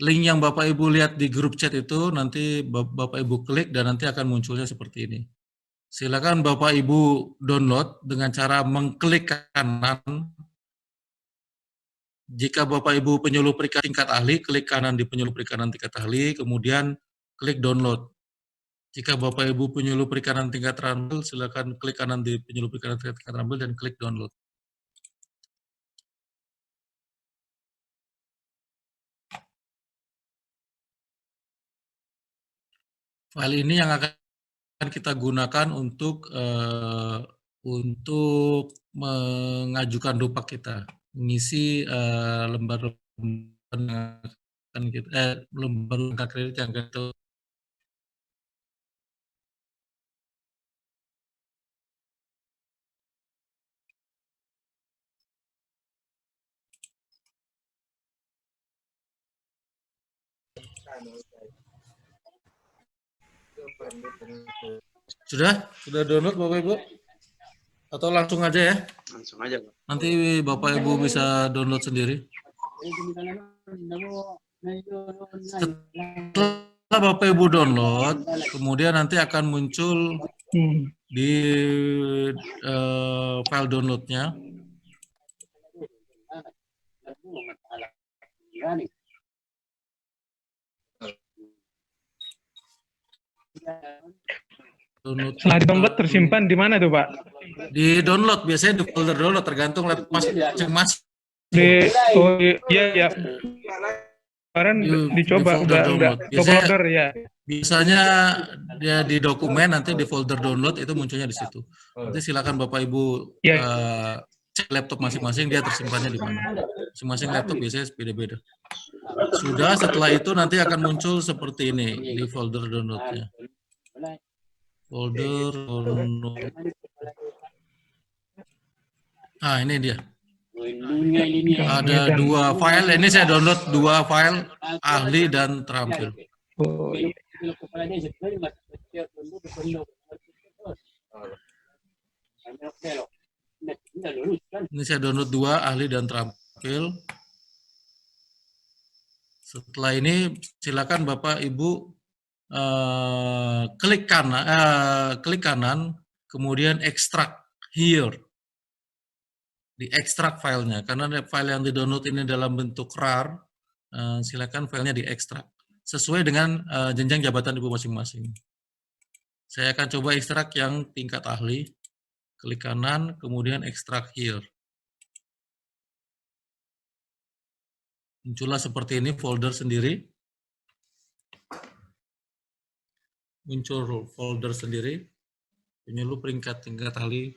link yang Bapak Ibu lihat di grup chat itu nanti Bapak Ibu klik dan nanti akan munculnya seperti ini. Silakan Bapak Ibu download dengan cara mengklik kanan. Jika Bapak Ibu penyuluh perikanan tingkat ahli, klik kanan di penyuluh perikanan tingkat ahli, kemudian klik download. Jika Bapak Ibu penyuluh perikanan tingkat terampil, silakan klik kanan di penyuluh perikanan tingkat terampil dan klik download. File ini yang akan kita gunakan untuk mengajukan dupak kita, mengisi lembar kredit yang kita. Sudah download Bapak Ibu? Atau langsung aja ya? Langsung aja, Pak. Nanti Bapak Ibu bisa download sendiri. Setelah Bapak Ibu download, kemudian nanti akan muncul di file downloadnya. Setelah di-download tersimpan di mana tuh, Pak? Di download, biasanya di folder download, tergantung laptop masing-masing. Iya. Kemarin dicoba, udah folder ya. Biasanya dia di dokumen, nanti di folder download itu munculnya di situ. Nanti silakan Bapak Ibu cek laptop masing-masing, dia tersimpannya di mana. Masing-masing laptop biasanya beda-beda. Sudah, setelah itu nanti akan muncul seperti ini di folder downloadnya. Folder download. Nah, ini dia. Ada 2 file. Ini saya download 2 file, ahli dan terampil. Oh, iya. Ini saya download 2, ahli dan terampil. Setelah ini silakan Bapak Ibu klik kanan, kemudian extract here. Diekstrak filenya, karena file yang di-download ini dalam bentuk RAR, silakan filenya diekstrak sesuai dengan jenjang jabatan Ibu masing-masing. Saya akan coba ekstrak yang tingkat ahli. Klik kanan, kemudian extract here. Muncullah seperti ini folder sendiri. Muncul folder sendiri. Penyuluh peringkat tingkat ahli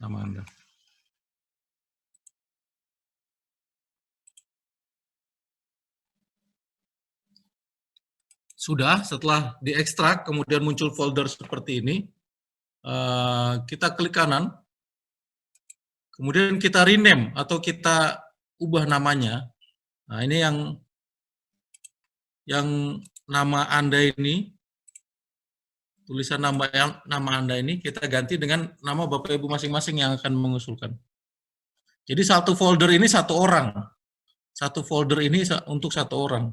nama Anda. Sudah, setelah diekstrak, kemudian muncul folder seperti ini, kita klik kanan, kemudian kita rename atau kita ubah namanya. Nah, ini yang nama Anda ini, tulisan nama Anda ini kita ganti dengan nama Bapak Ibu masing-masing yang akan mengusulkan. Jadi satu folder ini satu orang. Satu folder ini untuk satu orang.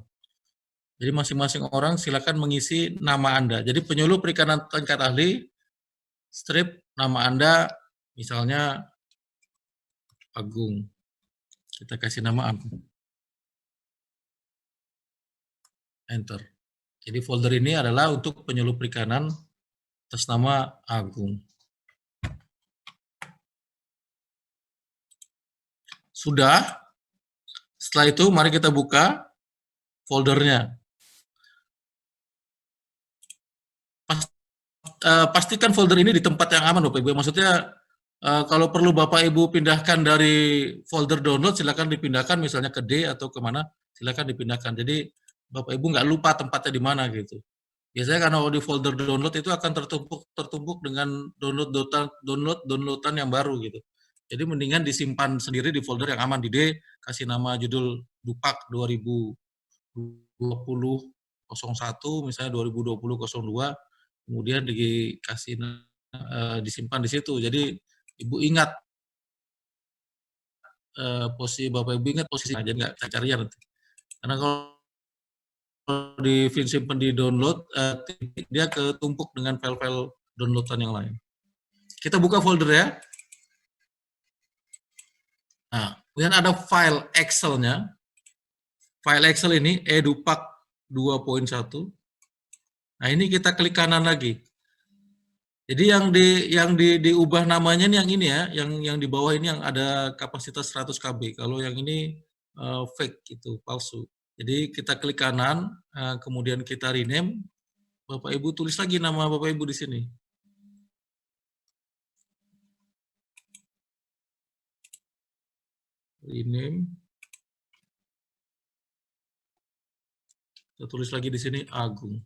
Jadi masing-masing orang silakan mengisi nama Anda. Jadi penyuluh perikanan tingkat ahli, strip nama Anda, misalnya Agung. Kita kasih nama Agung. Enter. Jadi folder ini adalah untuk penyuluh perikanan atas nama Agung. Sudah. Setelah itu mari kita buka foldernya. Pastikan folder ini di tempat yang aman Bapak Ibu. Maksudnya kalau perlu Bapak Ibu pindahkan dari folder download, silakan dipindahkan misalnya ke D atau kemana, silakan dipindahkan. Jadi Bapak Ibu nggak lupa tempatnya di mana gitu. Biasanya karena di folder download itu akan tertumpuk dengan downloadan yang baru gitu. Jadi mendingan disimpan sendiri di folder yang aman di D, kasih nama judul Dupak 2020-01 misalnya 2020-02, kemudian dikasih disimpan di situ. Jadi Ibu ingat posisi Bapak Ibu ingat posisinya, jadi nggak cari nanti. Karena kalau disimpan di download, dia ketumpuk dengan file-file downloadan yang lain. Kita buka folder ya. Nah, kemudian ada file Excel-nya. File Excel ini edupak 2.1. Nah, ini kita klik kanan lagi. Jadi yang diubah namanya nih yang ini ya, yang di bawah ini yang ada kapasitas 100 KB. Kalau yang ini fake itu, palsu. Jadi kita klik kanan, kemudian kita rename. Bapak Ibu tulis lagi nama Bapak Ibu di sini. Rename. Kita tulis lagi di sini Agung.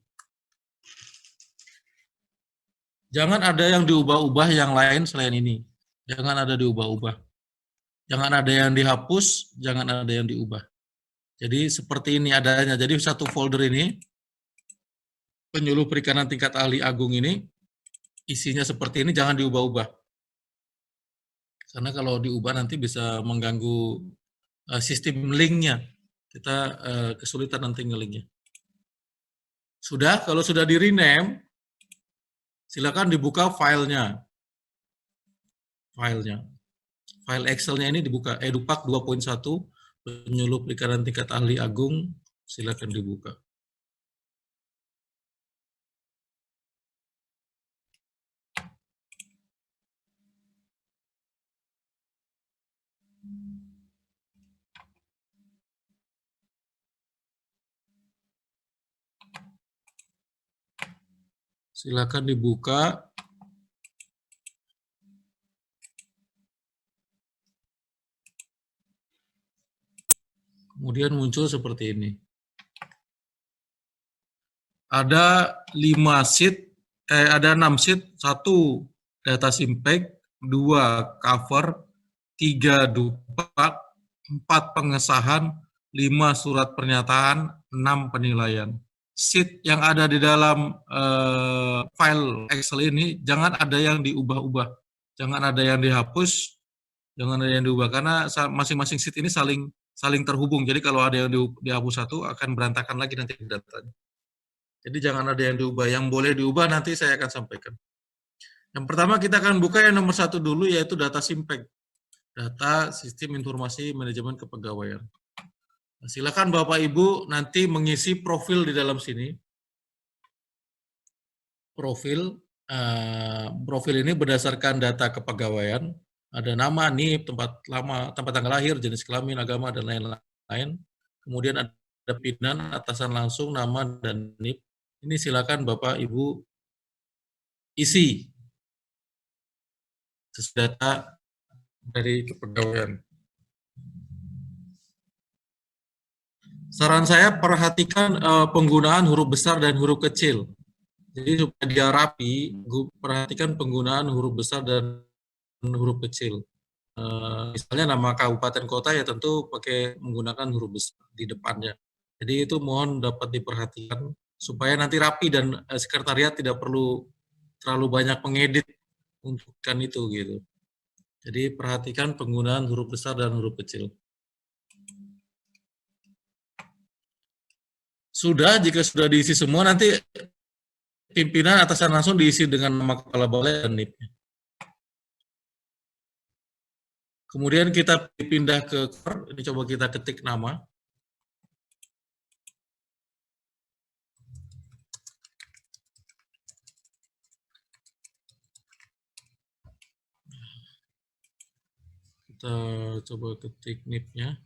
Jangan ada yang diubah-ubah yang lain selain ini. Jangan ada diubah-ubah. Jangan ada yang dihapus, jangan ada yang diubah. Jadi seperti ini adanya. Jadi satu folder ini, penyuluh perikanan tingkat ahli Agung ini, isinya seperti ini, jangan diubah-ubah. Karena kalau diubah nanti bisa mengganggu sistem linknya. Kita kesulitan nanti nge-linknya. Sudah, kalau sudah di-rename, silakan dibuka filenya. File Excel-nya ini dibuka, edupak 2.1, penyuluh perikanan tingkat ahli Agung, silakan dibuka. Silakan dibuka. Kemudian muncul seperti ini. Ada 5 sheet, ada 6 sheet, 1 data simpek, 2 cover, 3 dupak, 4 pengesahan, 5 surat pernyataan, 6 penilaian. Sheet yang ada di dalam file Excel ini jangan ada yang diubah-ubah, jangan ada yang dihapus, jangan ada yang diubah karena masing-masing sheet ini saling terhubung. Jadi kalau ada yang dihapus satu akan berantakan lagi nanti datanya. Jadi jangan ada yang diubah. Yang boleh diubah nanti saya akan sampaikan. Yang pertama kita akan buka yang nomor 1 dulu yaitu data simpek, data sistem informasi manajemen kepegawaian. Silakan Bapak Ibu nanti mengisi profil di dalam sini. Profil ini berdasarkan data kepegawaian, ada nama, NIP, tempat tanggal lahir, jenis kelamin, agama dan lain-lain. Kemudian ada pimpinan, atasan langsung, nama dan NIP. Ini silakan Bapak Ibu isi data dari kepegawaian. Saran saya perhatikan penggunaan huruf besar dan huruf kecil. Jadi supaya dia rapi, perhatikan penggunaan huruf besar dan huruf kecil. Misalnya nama kabupaten kota ya tentu pakai menggunakan huruf besar di depannya. Jadi itu mohon dapat diperhatikan supaya nanti rapi dan sekretariat tidak perlu terlalu banyak mengedit untuk kan itu gitu. Jadi perhatikan penggunaan huruf besar dan huruf kecil. Sudah, jika sudah diisi semua, nanti pimpinan atasan langsung diisi dengan nama kepala balai dan NIP. Kemudian kita pindah ke ini coba kita ketik nama. Kita coba ketik NIP-nya.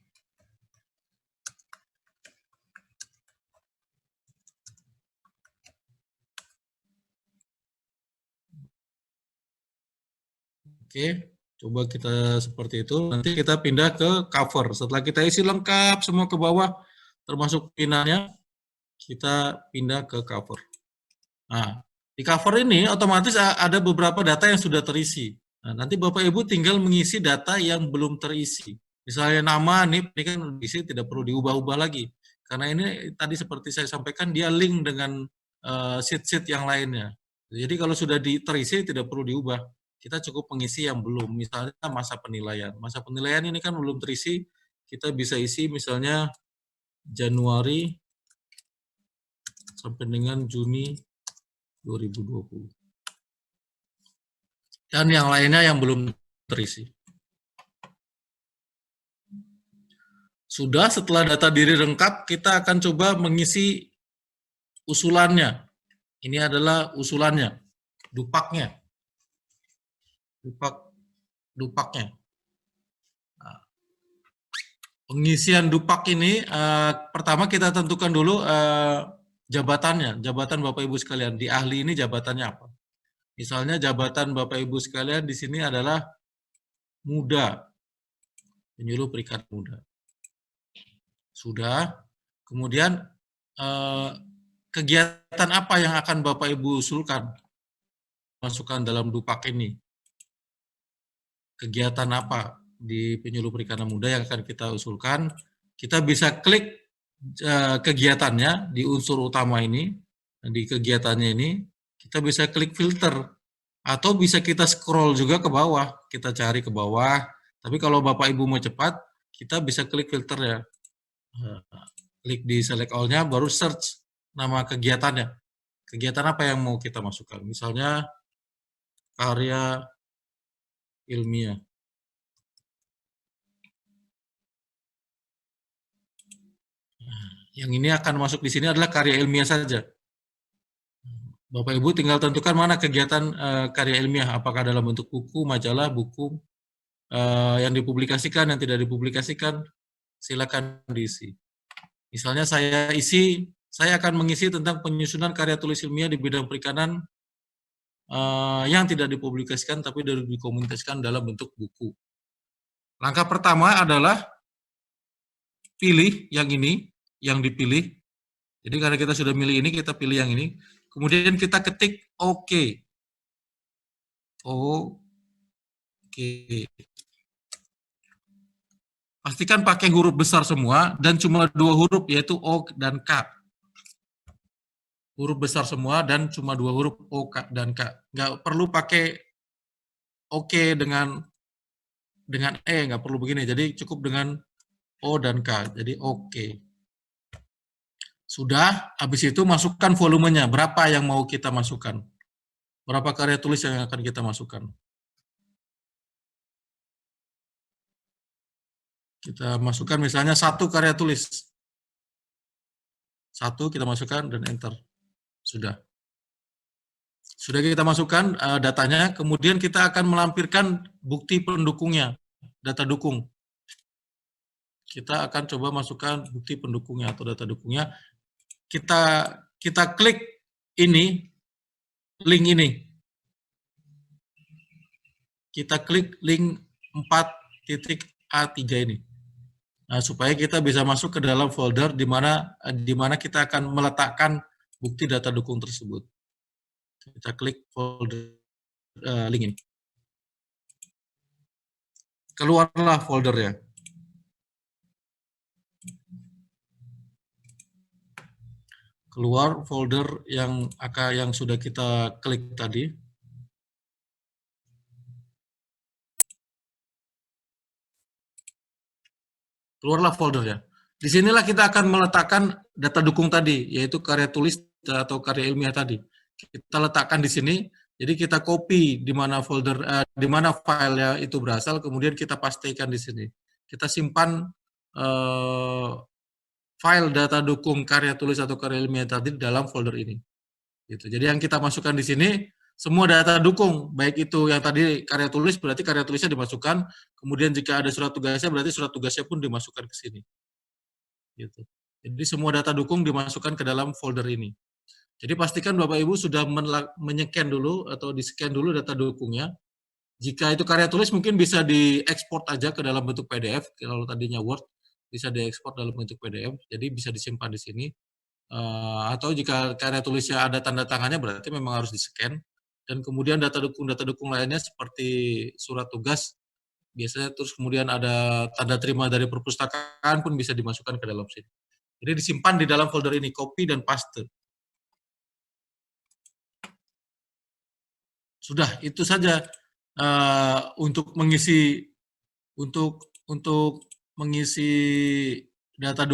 Oke, coba kita seperti itu. Nanti kita pindah ke cover. Setelah kita isi lengkap semua ke bawah, termasuk pinanya, kita pindah ke cover. Nah, di cover ini otomatis ada beberapa data yang sudah terisi. Nah, nanti Bapak Ibu tinggal mengisi data yang belum terisi. Misalnya nama, NIP, ini kan diisi tidak perlu diubah-ubah lagi. Karena ini tadi seperti saya sampaikan, dia link dengan sheet-sheet yang lainnya. Jadi kalau sudah terisi tidak perlu diubah. Kita cukup mengisi yang belum, misalnya masa penilaian. Masa penilaian ini kan belum terisi, kita bisa isi misalnya Januari sampai dengan Juni 2020. Dan yang lainnya yang belum terisi. Sudah, setelah data diri lengkap, kita akan coba mengisi usulannya. Ini adalah usulannya, dupaknya. Dupaknya. Nah, pengisian dupak ini, pertama kita tentukan dulu jabatannya, jabatan Bapak Ibu sekalian. Di ahli ini jabatannya apa? Misalnya jabatan Bapak Ibu sekalian di sini adalah muda, penyuluh perikat muda. Sudah, kemudian kegiatan apa yang akan Bapak Ibu usulkan, masukkan dalam dupak ini? Kegiatan apa di penyuluh perikanan muda yang akan kita usulkan? Kita bisa klik kegiatannya di unsur utama ini, di kegiatannya ini, kita bisa klik filter, atau bisa kita scroll juga ke bawah, kita cari ke bawah. Tapi kalau Bapak Ibu mau cepat, kita bisa klik filter ya. Klik di select all-nya, baru search nama kegiatannya. Kegiatan apa yang mau kita masukkan? Misalnya karya ilmiah. Yang ini akan masuk di sini adalah karya ilmiah saja. Bapak Ibu tinggal tentukan mana kegiatan karya ilmiah, apakah dalam bentuk buku, majalah, buku, yang dipublikasikan, yang tidak dipublikasikan, silakan diisi. Misalnya saya akan mengisi tentang penyusunan karya tulis ilmiah di bidang perikanan yang tidak dipublikasikan tapi dikomunikasikan dalam bentuk buku. Langkah pertama adalah pilih yang ini, yang dipilih. Jadi karena kita sudah milih ini, kita pilih yang ini. Kemudian kita ketik OK. OK. Pastikan pakai huruf besar semua dan cuma 2 huruf, yaitu O dan K. Huruf besar semua dan cuma 2 huruf O dan K. Nggak perlu pakai OK dengan E, nggak perlu begini. Jadi cukup dengan O dan K. Jadi OK. Sudah, habis itu masukkan volumenya. Berapa yang mau kita masukkan? Berapa karya tulis yang akan kita masukkan? Kita masukkan misalnya 1 karya tulis. 1 kita masukkan dan enter. Sudah. Sudah kita masukkan datanya, kemudian kita akan melampirkan bukti pendukungnya, data dukung. Kita akan coba masukkan bukti pendukungnya atau data dukungnya. Kita klik ini, link ini. Kita klik link 4.A3 ini. Nah, supaya kita bisa masuk ke dalam folder di mana kita akan meletakkan bukti data dukung tersebut. Kita klik folder link ini. Keluarlah foldernya. Keluar folder yang sudah kita klik tadi. Keluarlah foldernya. Disinilah kita akan meletakkan data dukung tadi, yaitu karya tulis atau karya ilmiah tadi. Kita letakkan di sini, jadi kita copy di mana folder, di mana filenya itu berasal, kemudian kita pastikan di sini. Kita simpan file data dukung karya tulis atau karya ilmiah tadi dalam folder ini. Gitu. Jadi yang kita masukkan di sini, semua data dukung, baik itu yang tadi karya tulis, berarti karya tulisnya dimasukkan, kemudian jika ada surat tugasnya, berarti surat tugasnya pun dimasukkan ke sini. Gitu. Jadi semua data dukung dimasukkan ke dalam folder ini. Jadi pastikan Bapak Ibu sudah men-scan dulu atau di-scan dulu data dukungnya. Jika itu karya tulis mungkin bisa diekspor aja ke dalam bentuk PDF, kalau tadinya Word bisa diekspor dalam bentuk PDF, jadi bisa disimpan di sini. Atau jika karya tulisnya ada tanda tangannya berarti memang harus di-scan. Dan kemudian data dukung lainnya seperti surat tugas, biasanya terus kemudian ada tanda terima dari perpustakaan pun bisa dimasukkan ke dalam sini. Jadi disimpan di dalam folder ini, copy dan paste. Sudah, itu saja untuk mengisi data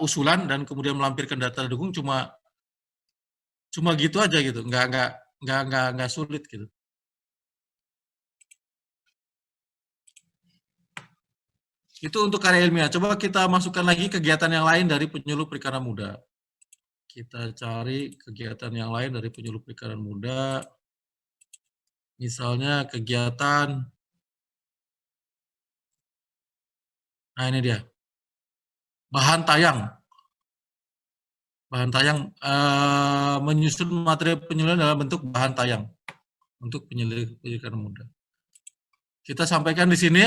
usulan dan kemudian melampirkan data dukung cuma Cuma gitu aja gitu, nggak sulit gitu. Itu untuk karya ilmiah. Coba kita masukkan lagi kegiatan yang lain dari penyuluh perikanan muda. Kita cari kegiatan yang lain dari penyuluh perikanan muda. Misalnya kegiatan, nah ini dia, bahan tayang. Bahan tayang, menyusun materi penyuluhan dalam bentuk bahan tayang untuk penyuluh perikanan muda. Kita sampaikan di sini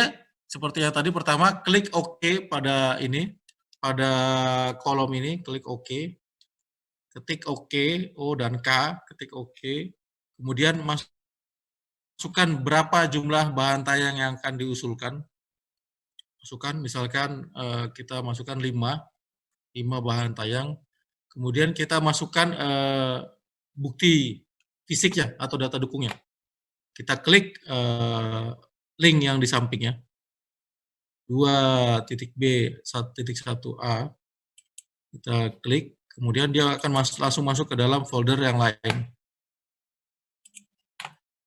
seperti yang tadi, pertama klik OK pada ini, pada kolom ini, klik OK, ketik OK, O dan K, ketik OK, kemudian masukkan berapa jumlah bahan tayang yang akan diusulkan. Masukkan, misalkan kita masukkan 5 bahan tayang, kemudian kita masukkan bukti fisiknya atau data dukungnya. Kita klik link yang di sampingnya, 2.b 1.1a, kita klik, kemudian dia akan langsung masuk ke dalam folder yang lain.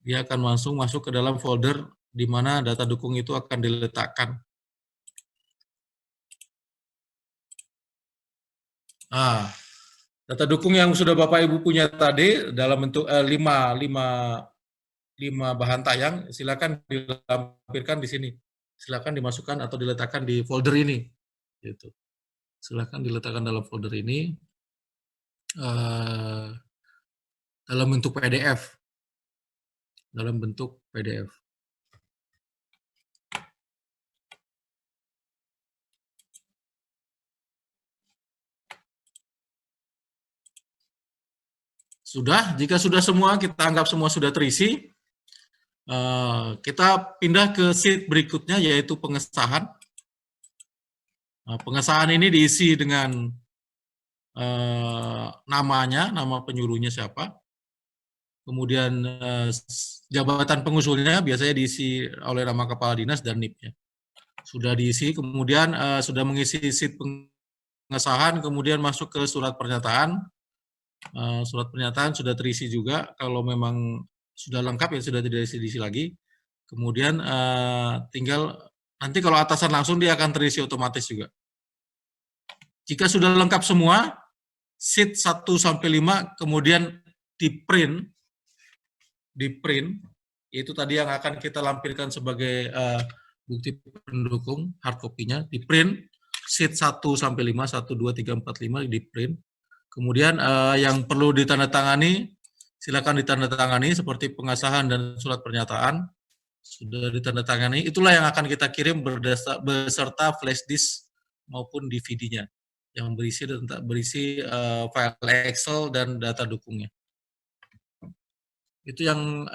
Dia akan langsung masuk ke dalam folder di mana data dukung itu akan diletakkan. Nah, data dukung yang sudah Bapak Ibu punya tadi dalam bentuk 5 bahan tayang, silakan dilampirkan di sini. Silakan dimasukkan atau diletakkan di folder ini. Gitu. Silakan diletakkan dalam folder ini dalam bentuk PDF. Dalam bentuk PDF. Sudah, jika sudah semua, kita anggap semua sudah terisi, kita pindah ke sheet berikutnya, yaitu pengesahan. Nah, pengesahan ini diisi dengan namanya, nama penyuluhnya siapa, kemudian jabatan pengusulnya biasanya diisi oleh nama kepala dinas dan NIP-nya. Sudah diisi, kemudian sudah mengisi sheet pengesahan, kemudian masuk ke surat pernyataan. Surat pernyataan sudah terisi juga, kalau memang sudah lengkap ya sudah tidak diisi lagi. Kemudian tinggal nanti kalau atasan langsung dia akan terisi otomatis juga. Jika sudah lengkap semua, sheet 1 sampai 5 kemudian di-print, itu tadi yang akan kita lampirkan sebagai bukti pendukung, hard copy-nya, di-print, sheet 1 sampai 5, 1, 2, 3, 4, 5, di-print. Kemudian yang perlu ditandatangani, silakan ditandatangani seperti pengesahan dan surat pernyataan. Sudah ditandatangani, itulah yang akan kita kirim beserta flash disk maupun DVD-nya yang berisi file Excel dan data dukungnya. Itu yang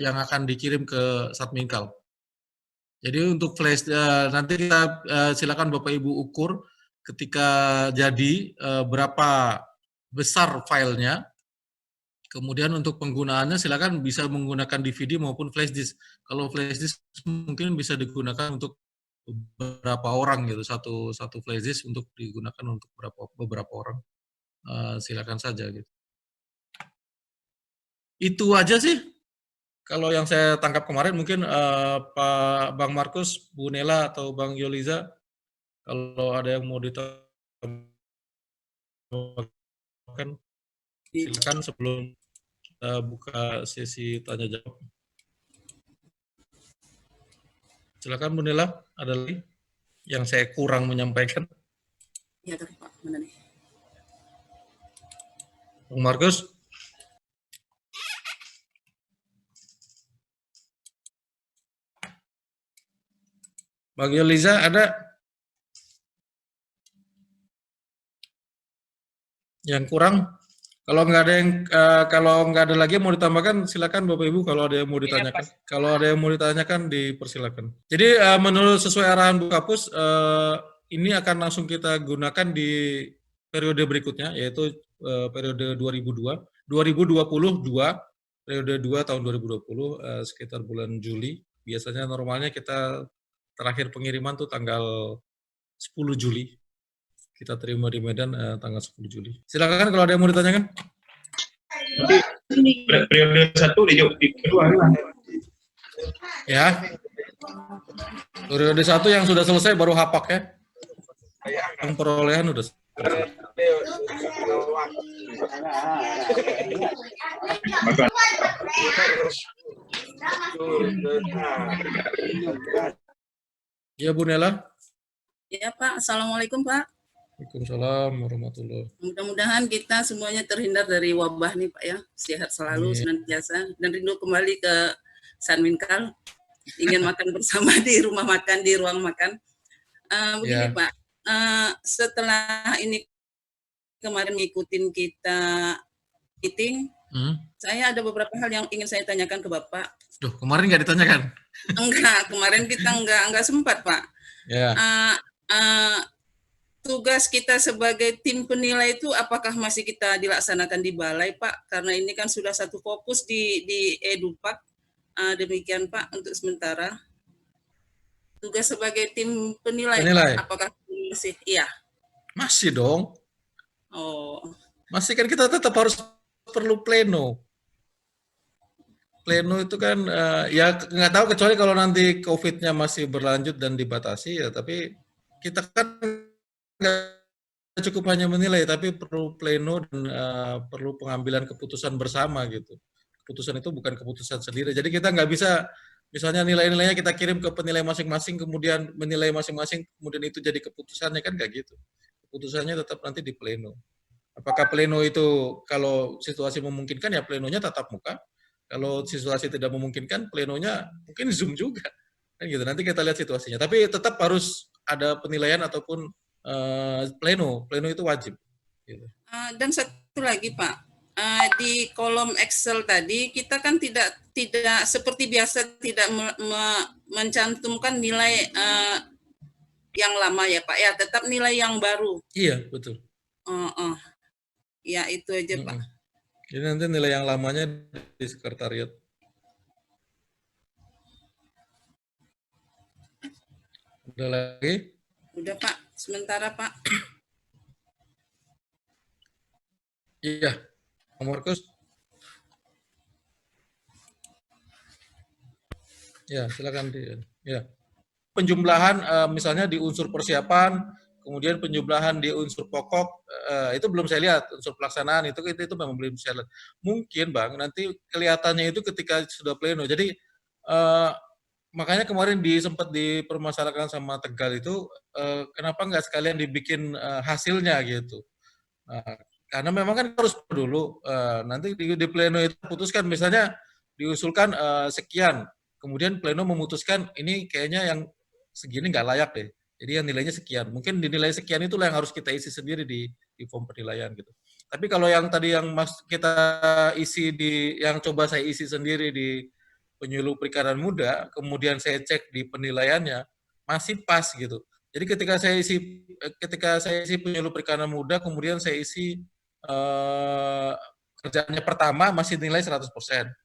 akan dikirim ke Satminkal. Jadi untuk flash nanti kita silakan Bapak Ibu ukur ketika jadi berapa besar filenya. Kemudian untuk penggunaannya silakan bisa menggunakan DVD maupun flash disk. Kalau flash disk mungkin bisa digunakan untuk beberapa orang gitu, satu flash disk untuk digunakan untuk beberapa orang. Silakan saja gitu. Itu aja sih. Kalau yang saya tangkap kemarin mungkin Pak Bang Markus, Bu Nela atau Bang Yoliza, kalau ada yang mau ditambahkan silakan sebelum kita buka sesi tanya jawab. Silakan Bu Nela, ada lagi yang saya kurang menyampaikan? Ya, Pak, mana nih? Bang Markus? Bang Yoliza ada? Yang kurang? Kalau nggak ada lagi yang mau ditambahkan, silakan Bapak Ibu kalau ada yang mau ditanyakan. Kalau ada yang mau ditanyakan, dipersilakan. Jadi menurut sesuai arahan Bu Kapus, ini akan langsung kita gunakan di periode berikutnya, yaitu periode 2022, periode 2 tahun 2020, sekitar bulan Juli. Biasanya normalnya kita terakhir pengiriman tuh tanggal 10 Juli. Kita terima di Medan tanggal 10 Juli. Silakan kalau ada yang mau ditanyakan. periode 1 di kedua gimana? Ya. Periode 1 yang sudah selesai baru hapak ya. Yang perolehan udah selesai. Ya Bu Nela. Ya Pak, Assalamualaikum Pak. Waalaikumsalam warahmatullahi. Mudah-mudahan kita semuanya terhindar dari wabah nih Pak ya. Sehat selalu, senantiasa. Dan rindu kembali ke Sanminkal. Ingin makan bersama di rumah makan, di ruang makan. Begini Pak, setelah ini kemarin ngikutin kita meeting, saya ada beberapa hal yang ingin saya tanyakan ke Bapak. Duh, kemarin nggak ditanyakan? Enggak, kemarin kita enggak sempat Pak. Ya. Tugas kita sebagai tim penilai itu apakah masih kita dilaksanakan di balai Pak? Karena ini kan sudah satu fokus di Edupak. Demikian Pak untuk sementara. Tugas sebagai tim penilai. Pak, apakah masih? Iya. Masih dong. Oh. Masih kan kita tetap harus perlu pleno. Pleno itu kan ya nggak tahu kecuali kalau nanti COVID-nya masih berlanjut dan dibatasi ya, tapi kita kan nggak cukup hanya menilai, tapi perlu pleno dan perlu pengambilan keputusan bersama gitu. Keputusan itu bukan keputusan sendiri. Jadi kita nggak bisa misalnya nilai-nilainya kita kirim ke penilai masing-masing, kemudian menilai masing-masing, kemudian itu jadi keputusannya, kan nggak gitu. Keputusannya tetap nanti di pleno. Apakah pleno itu kalau situasi memungkinkan ya plenonya tatap muka. Kalau situasi tidak memungkinkan, plenonya mungkin Zoom juga. Kan gitu. Nanti kita lihat situasinya. Tapi tetap harus ada penilaian ataupun pleno. Pleno itu wajib. Gitu. Dan satu lagi Pak, di kolom Excel tadi kita kan tidak seperti biasa tidak mencantumkan nilai yang lama ya Pak. Ya, tetap nilai yang baru. Iya, betul. Ya, itu aja Pak. Jadi nanti nilai yang lamanya di sekretariat. Udah lagi? Udah Pak, sementara Pak. Iya, Pak Markus. Ya, silakan. Ya. Penjumlahan misalnya di unsur persiapan, kemudian penjumlahan di unsur pokok, itu belum saya lihat. Unsur pelaksanaan itu memang belum saya lihat. Mungkin Bang, nanti kelihatannya itu ketika sudah pleno. Jadi makanya kemarin sempat dipermasalahkan sama Tegal itu, kenapa nggak sekalian dibikin hasilnya gitu. Karena memang kan harus dulu, nanti di pleno itu putuskan, misalnya diusulkan sekian, kemudian pleno memutuskan ini kayaknya yang segini nggak layak deh. Jadi yang nilainya sekian. Mungkin dinilai sekian itulah yang harus kita isi sendiri di form penilaian gitu. Tapi kalau yang tadi yang kita isi yang coba saya isi sendiri di penyuluh perikanan muda, kemudian saya cek di penilaiannya masih pas gitu. Jadi ketika saya isi penyuluh perikanan muda, kemudian saya isi kerjaannya pertama masih nilai 100%.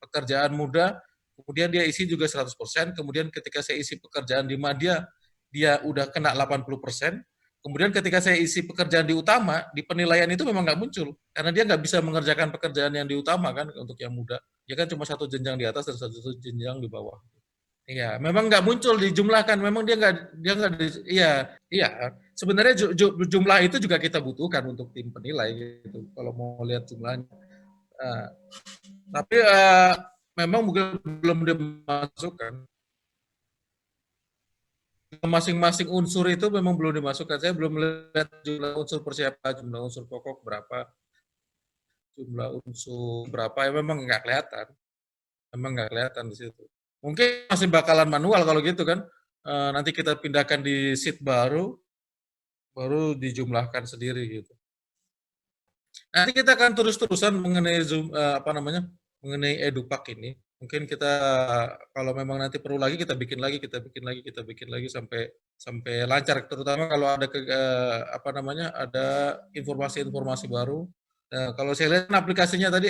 Pekerjaan muda kemudian dia isi juga 100%, kemudian ketika saya isi pekerjaan di Madya, dia udah kena 80%, kemudian ketika saya isi pekerjaan di utama, di penilaian itu memang nggak muncul, karena dia nggak bisa mengerjakan pekerjaan yang di utama kan, untuk yang muda. Dia kan cuma satu jenjang di atas dan satu jenjang di bawah. Iya, memang nggak muncul dijumlahkan, memang dia nggak, iya. Sebenarnya jumlah itu juga kita butuhkan untuk tim penilai gitu, kalau mau lihat jumlahnya. Tapi memang belum dimasukkan. Masing-masing unsur itu memang belum dimasukkan. Saya belum melihat jumlah unsur persiapan, jumlah unsur pokok berapa, jumlah unsur berapa, ya memang nggak kelihatan. Memang nggak kelihatan di situ. Mungkin masih bakalan manual kalau gitu kan. Nanti kita pindahkan di sheet baru dijumlahkan sendiri gitu. Nanti kita akan terus-terusan mengenai mengenai Edupak ini. Mungkin kita kalau memang nanti perlu lagi kita bikin lagi sampai lancar, terutama kalau ada ada informasi-informasi baru. Nah, kalau saya lihat aplikasinya tadi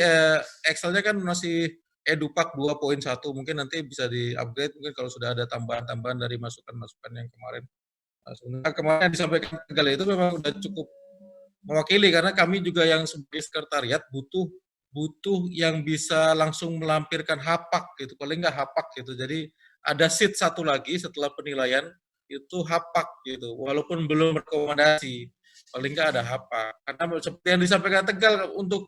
Excel-nya kan masih Edupak 2.1, mungkin nanti bisa di-upgrade mungkin kalau sudah ada tambahan-tambahan dari masukan-masukan yang kemarin. Nah, sebenarnya kemarin disampaikan Tegal itu memang sudah cukup mewakili, karena kami juga yang sebagai sekretariat butuh butuh yang bisa langsung melampirkan hapak gitu, paling nggak hapak gitu. Jadi ada sheet satu lagi setelah penilaian itu hapak gitu, walaupun belum rekomendasi, paling nggak ada hapak. Karena seperti yang disampaikan Tegal, untuk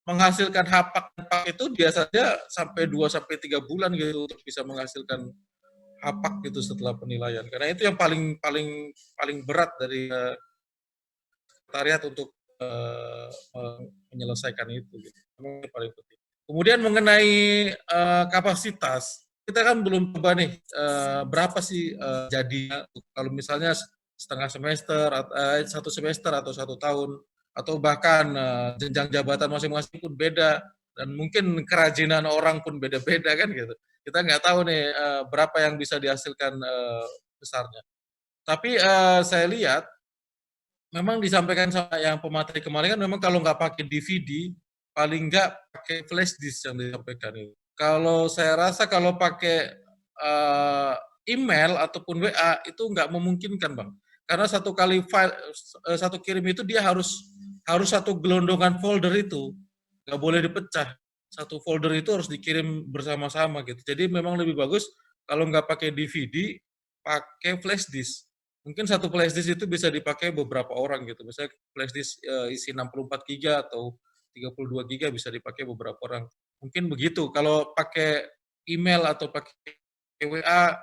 menghasilkan hapak itu biasanya sampai 2 sampai 3 bulan gitu untuk bisa menghasilkan hapak gitu setelah penilaian. Karena itu yang paling berat dari sekretariat untuk menyelesaikan itu gitu. Yang paling penting. Kemudian mengenai kapasitas, kita kan belum coba nih berapa sih jadinya kalau misalnya setengah semester, 1 semester atau 1 tahun, atau bahkan jenjang jabatan masing-masing pun beda, dan mungkin kerajinan orang pun beda-beda kan gitu. Kita nggak tahu nih berapa yang bisa dihasilkan besarnya. Tapi saya lihat memang disampaikan sama yang pemateri kemarin kan, memang kalau nggak pakai DVD, paling nggak pakai flash disk yang disampaikan itu. Kalau saya rasa kalau pakai email ataupun WA itu nggak memungkinkan, Bang. Karena satu kali file, satu kirim itu dia harus satu gelondongan folder itu, nggak boleh dipecah. Satu folder itu harus dikirim bersama-sama gitu. Jadi memang lebih bagus kalau nggak pakai DVD, pakai flash disk. Mungkin satu flash disk itu bisa dipakai beberapa orang gitu. Misalnya flash disk isi 64 GB atau 32 GB bisa dipakai beberapa orang. Mungkin begitu. Kalau pakai email atau pakai WA